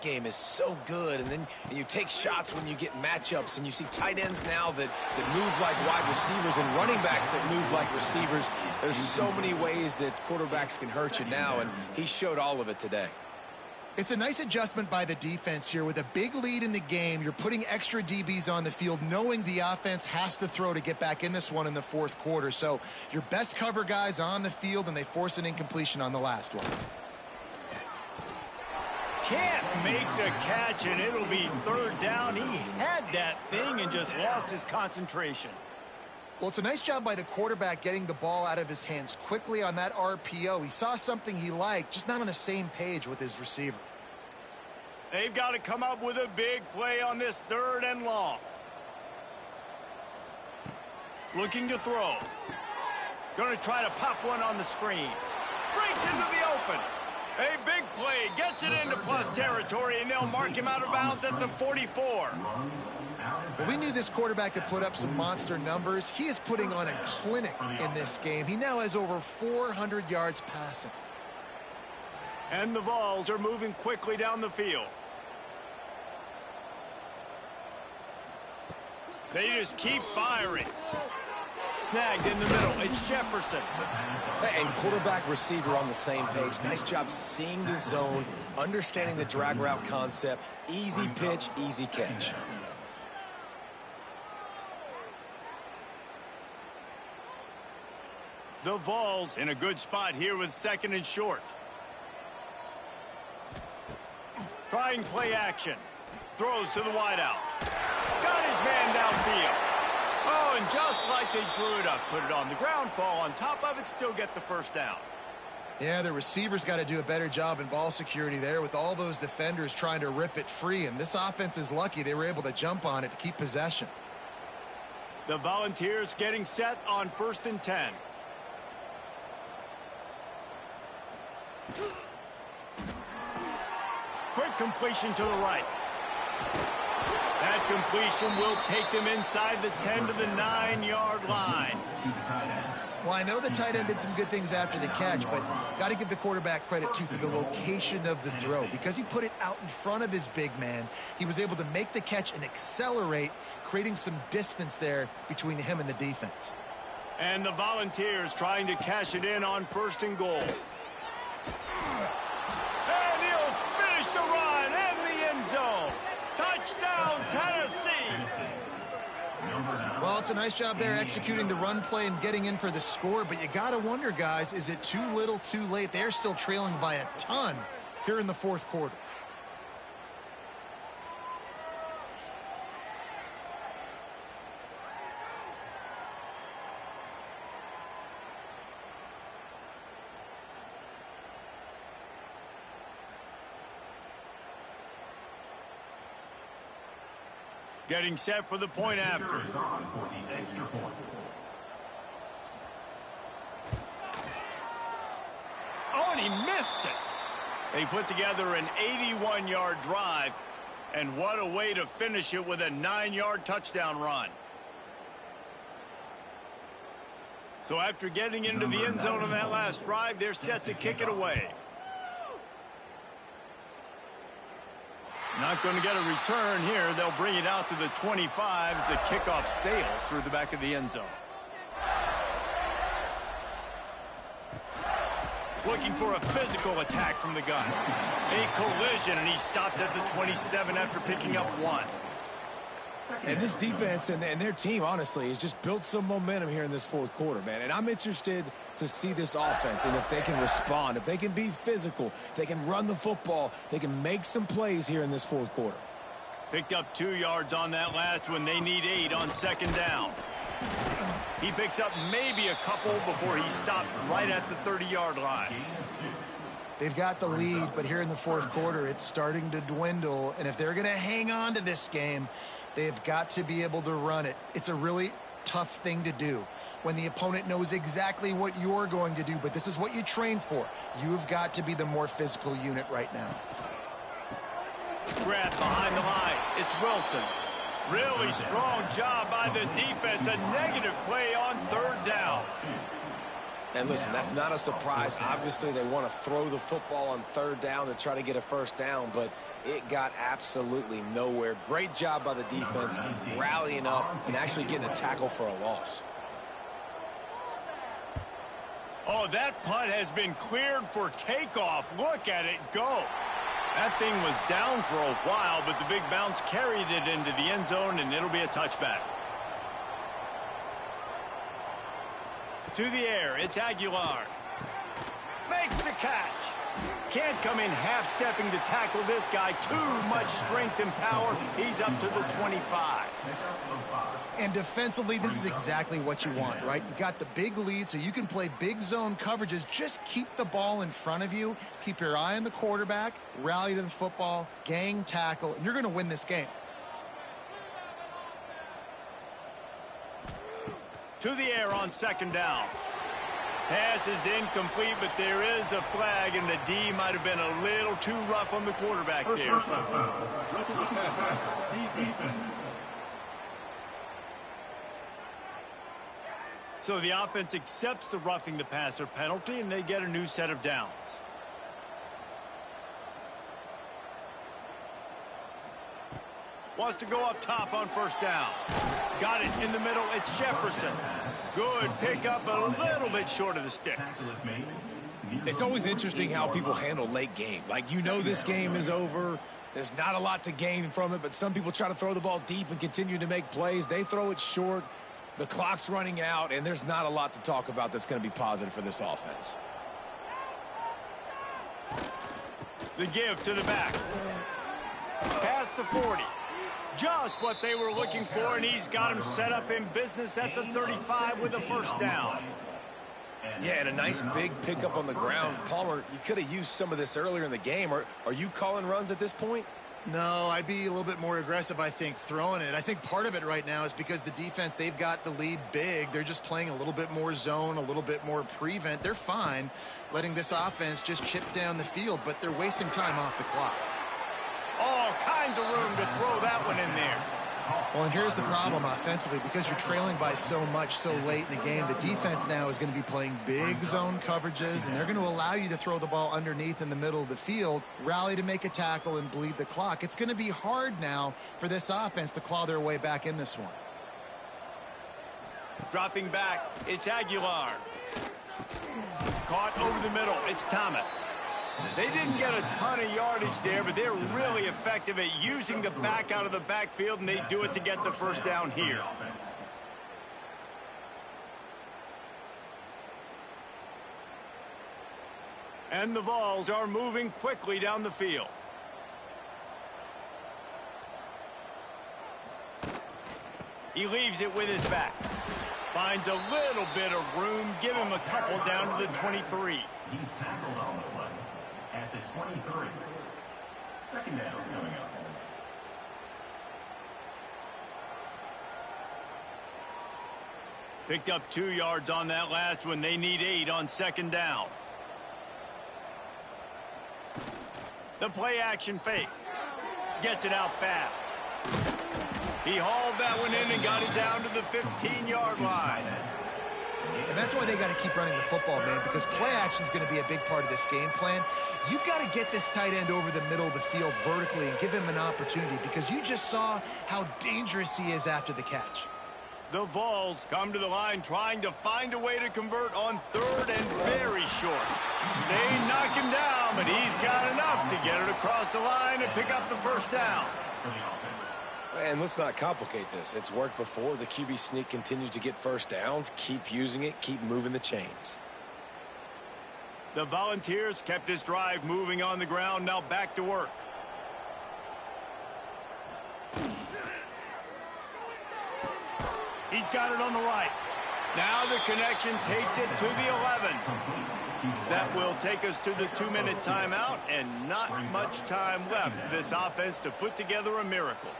game is so good, and then you take shots when you get matchups, and you see tight ends now that move like wide receivers and running backs that move like receivers. There's so many ways that quarterbacks can hurt you now, and he showed all of it today. It's a nice adjustment by the defense here. With a big lead in the game, you're putting extra DBs on the field, knowing the offense has to throw to get back in this one in the fourth quarter. So your best cover guys on the field, and they force an incompletion on the last one. Can't make the catch, and it'll be third down. He had that thing and just lost his concentration. Well, it's a nice job by the quarterback getting the ball out of his hands quickly on that RPO. He saw something he liked, just not on the same page with his receiver. They've got to come up with a big play on this 3rd and long. Looking to throw. Going to try to pop one on the screen. Breaks into the open. A big play. Gets it into plus territory, and they'll mark him out of bounds at the 44. Well, we knew this quarterback could put up some monster numbers. He is putting on a clinic in this game. He now has over 400 yards passing. And the Vols are moving quickly down the field. They just keep firing. Snagged in the middle. It's Jefferson. And quarterback receiver on the same page. Nice job seeing the zone, understanding the drag route concept. Easy pitch, easy catch. The Vols in a good spot here with 2nd and short. Trying play action. Throws to the wideout. Got his man downfield. Oh, and just like they drew it up, put it on the ground, fall on top of it, still get the first down. Yeah, the receivers got to do a better job in ball security there with all those defenders trying to rip it free, and this offense is lucky they were able to jump on it to keep possession. The Volunteers getting set on 1st and 10. Quick completion to the right. That completion will take them inside the 10 to the 9-yard line. Well, I know the tight end did some good things after the catch, but got to give the quarterback credit, too, for the location of the throw. Because he put it out in front of his big man, he was able to make the catch and accelerate, creating some distance there between him and the defense. And the Volunteers trying to cash it in on 1st and goal. And he'll finish the run and the end zone. Touchdown, Tennessee. Well, it's a nice job there executing the run play and getting in for the score, but you got to wonder, guys, is it too little too late? They're still trailing by a ton here in the fourth quarter. Getting set for the point after. Oh, and he missed it. They put together an 81-yard drive, and what a way to finish it with a 9-yard touchdown run. So after getting into the end zone on that last drive, they're set to kick it away. Not going to get a return here. They'll bring it out to the 25 as the kickoff sails through the back of the end zone. Looking for a physical attack from the gun. A collision, and he stopped at the 27 after picking up 1. And this defense and their team, honestly, has just built some momentum here in this fourth quarter, man. And I'm interested to see this offense and if they can respond, if they can be physical, if they can run the football, they can make some plays here in this fourth quarter. Picked up 2 yards on that last one. They need 8 on 2nd down. He picks up maybe a couple before he stopped right at the 30-yard line. They've got the lead, but here in the fourth quarter, it's starting to dwindle. And if they're going to hang on to this game, they've got to be able to run it. It's a really tough thing to do when the opponent knows exactly what you're going to do, but this is what you train for. You've got to be the more physical unit right now. Grab behind the line. It's Wilson. Really strong job by the defense. A negative play on 3rd down. And listen, that's not a surprise. Obviously, they want to throw the football on 3rd down to try to get a first down, but it got absolutely nowhere. Great job by the defense rallying up and actually getting a tackle for a loss. Oh, that punt has been cleared for takeoff. Look at it go. That thing was down for a while, but the big bounce carried it into the end zone, and it'll be a touchback. To the air, it's Aguilar. Makes the catch. Can't come in half-stepping to tackle this guy. Too much strength and power. He's up to the 25. And defensively, this is exactly what you want, right? You got the big lead, so you can play big zone coverages. Just keep the ball in front of you. Keep your eye on the quarterback. Rally to the football. Gang tackle. And you're going to win this game. To the air on second down. Pass is incomplete, but there is a flag, and the D might have been a little too rough on the quarterback there. So the offense accepts the roughing the passer penalty, and they get a new set of downs. Wants to go up top on first down. Got it in the middle. It's Jefferson. Good pickup, a little bit short of the sticks. It's always interesting how people handle late game. Like, you know this game is over. There's not a lot to gain from it, but some people try to throw the ball deep and continue to make plays. They throw it short. The clock's running out, and there's not a lot to talk about that's going to be positive for this offense. The give to the back. Past the 40. Just what they were looking for, and he's got him set up in business at the 35 with a first down. Yeah, and a nice big pickup on the ground. Palmer, you could have used some of this earlier in the game. Are you calling runs at this point? No, I'd be a little bit more aggressive, I think, throwing it. I think part of it right now is because the defense, they've got the lead big. They're just playing a little bit more zone, a little bit more prevent. They're fine letting this offense just chip down the field, but they're wasting time off the clock. All kinds of room to throw that one in there. Well, and here's the problem offensively. Because you're trailing by so much so late in the game, the defense now is going to be playing big zone coverages, and they're going to allow you to throw the ball underneath in the middle of the field, rally to make a tackle, and bleed the clock. It's going to be hard now for this offense to claw their way back in this one. Dropping back, it's Aguilar. Caught over the middle, it's Thomas. They didn't get a ton of yardage there, but they're really effective at using the back out of the backfield, and they do it to get the first down here. And the Vols are moving quickly down the field. He leaves it with his back. Finds a little bit of room. Give him a couple down to the 23. He's tackled on the play at the 23. Second down coming up. Picked up 2 yards on that last one. They need 8 on second down. The play action fake. Gets it out fast. He hauled that one in and got it down to the 15-yard line. And that's why they got to keep running the football, man, because play action is going to be a big part of this game plan. You've got to get this tight end over the middle of the field vertically and give him an opportunity, because you just saw how dangerous he is after the catch. The Vols come to the line trying to find a way to convert on third and very short. They knock him down, but he's got enough to get it across the line and pick up the first down. And let's not complicate this. It's worked before. The QB sneak continues to get first downs. Keep using it. Keep moving the chains. The Volunteers kept this drive moving on the ground. Now back to work. He's got it on the right. Now the connection takes it to the 11. That will take us to the 2-minute timeout, and not much time left for this offense to put together a miracle.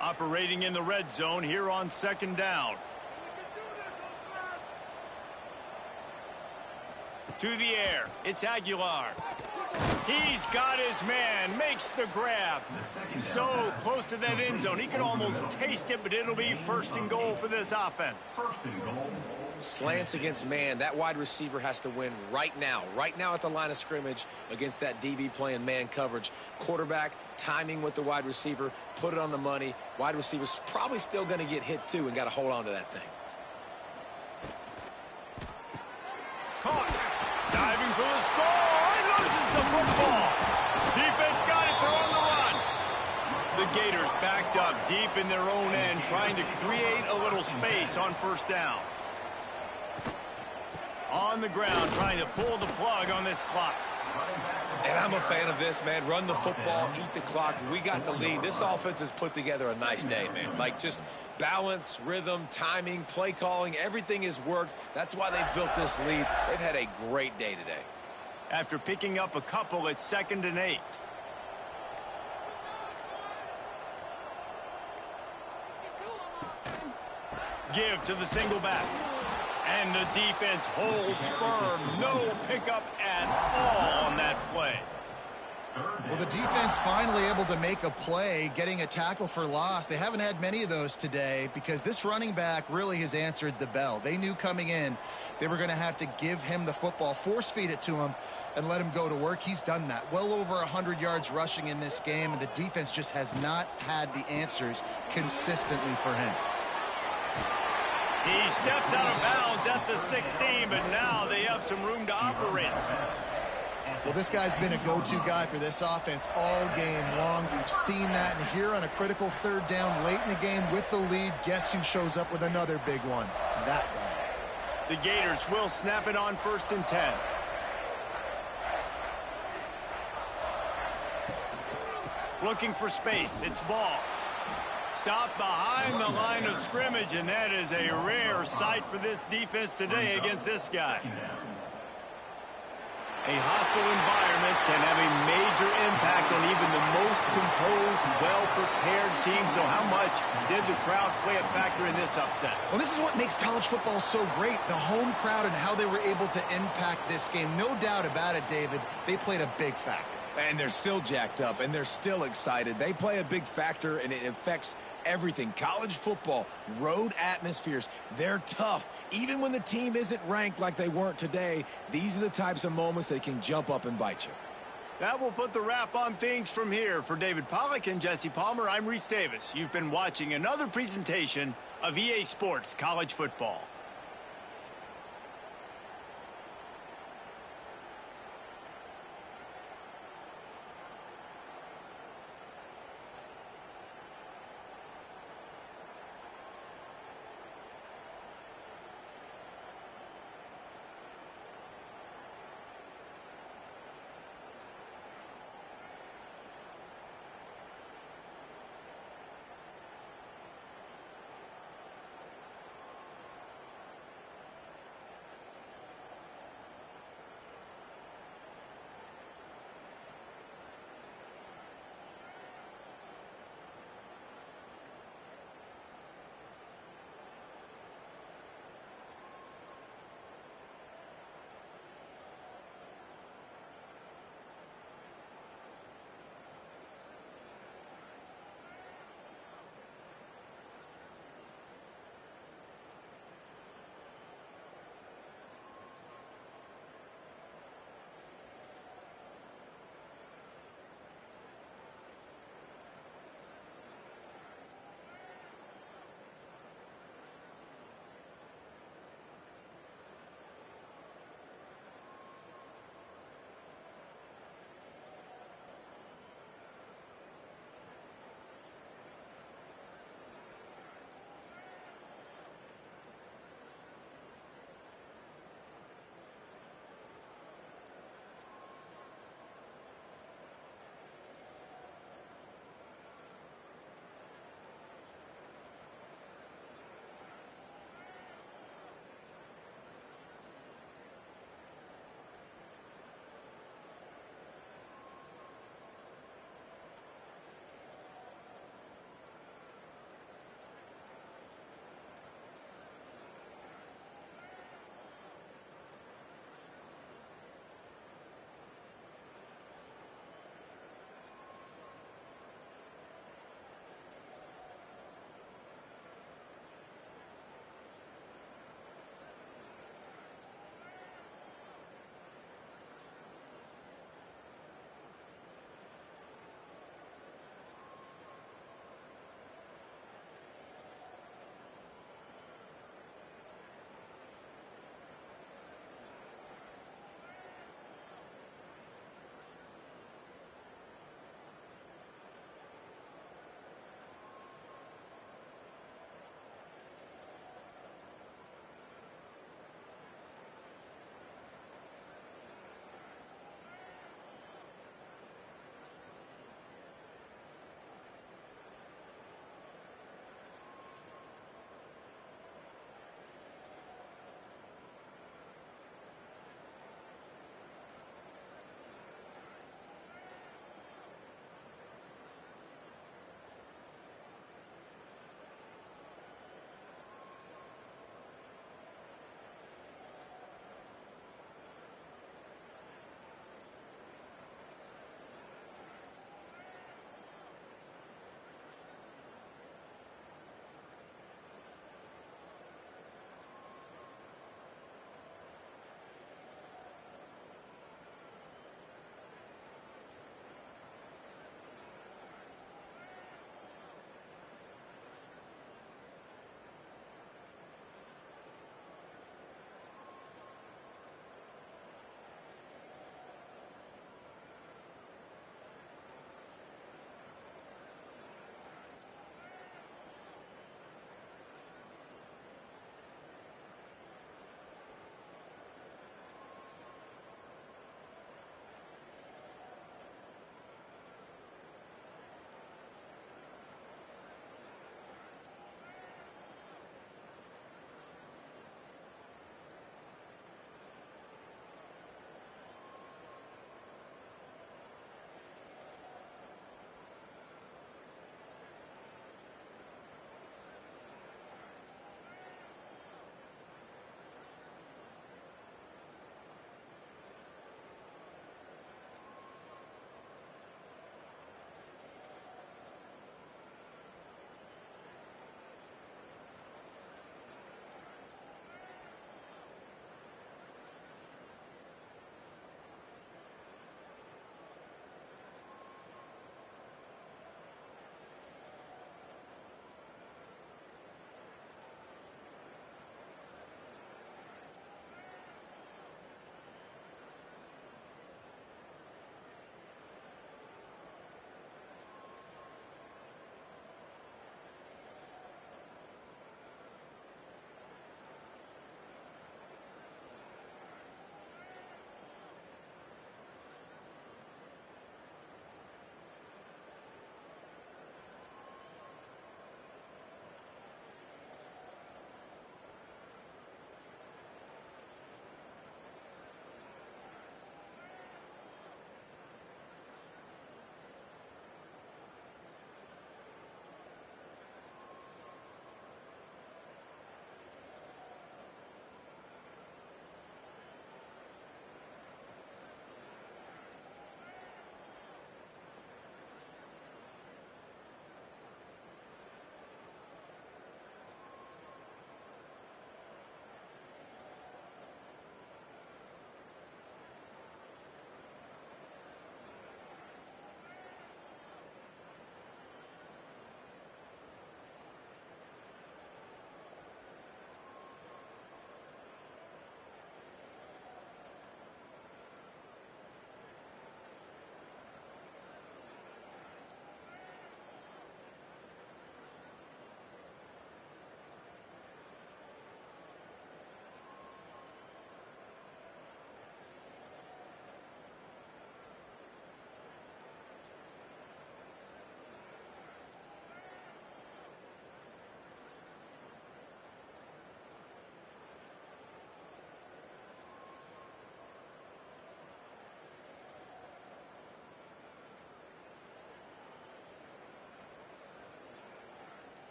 Operating in the red zone here on second down. To the air, it's Aguilar. He's got his man, makes the grab. So close to that end zone, he can almost taste it, but it'll be first and goal for this offense. First and goal. Slants against man. That wide receiver has to win right now at the line of scrimmage against that DB playing man coverage. Quarterback timing with the wide receiver, put it on the money. Wide receiver's probably still going to get hit too and got to hold on to that thing. Caught. Diving for the football. Defense got it. They're on the run. The Gators backed up deep in their own end, trying to create a little space on first down. On the ground, trying to pull the plug on this clock. And I'm a fan of this, man. Run the football, eat the clock. We got the lead. This offense has put together a nice day, man. Like, just balance, rhythm, timing, play calling, everything has worked. That's why they've built this lead. They've had a great day today. After picking up a couple, it's 2nd and 8. Give to the single back. And the defense holds firm. No pickup at all on that play. Well, the defense finally able to make a play, getting a tackle for loss. They haven't had many of those today because this running back really has answered the bell. They knew coming in they were going to have to give him the football, force feed it to him, and let him go to work. He's done that. Well over 100 yards rushing in this game, and the defense just has not had the answers consistently for him. He steps out of bounds at the 16, but now they have some room to operate. Well, this guy's been a go-to guy for this offense all game long. We've seen that, and here on a critical 3rd down late in the game with the lead, guess who shows up with another big one? That guy. The Gators will snap it on 1st and 10. Looking for space. It's ball. Stopped behind the line of scrimmage, and that is a rare sight for this defense today against this guy. A hostile environment can have a major impact on even the most composed, well-prepared team. So how much did the crowd play a factor in this upset? Well, this is what makes college football so great, the home crowd and how they were able to impact this game. No doubt about it, David, they played a big factor. And they're still jacked up, and they're still excited. They play a big factor, and it affects everything. College football, road atmospheres, they're tough. Even when the team isn't ranked like they weren't today, these are the types of moments that can jump up and bite you. That will put the wrap on things from here. For David Pollack and Jesse Palmer, I'm Reese Davis. You've been watching another presentation of EA Sports College Football.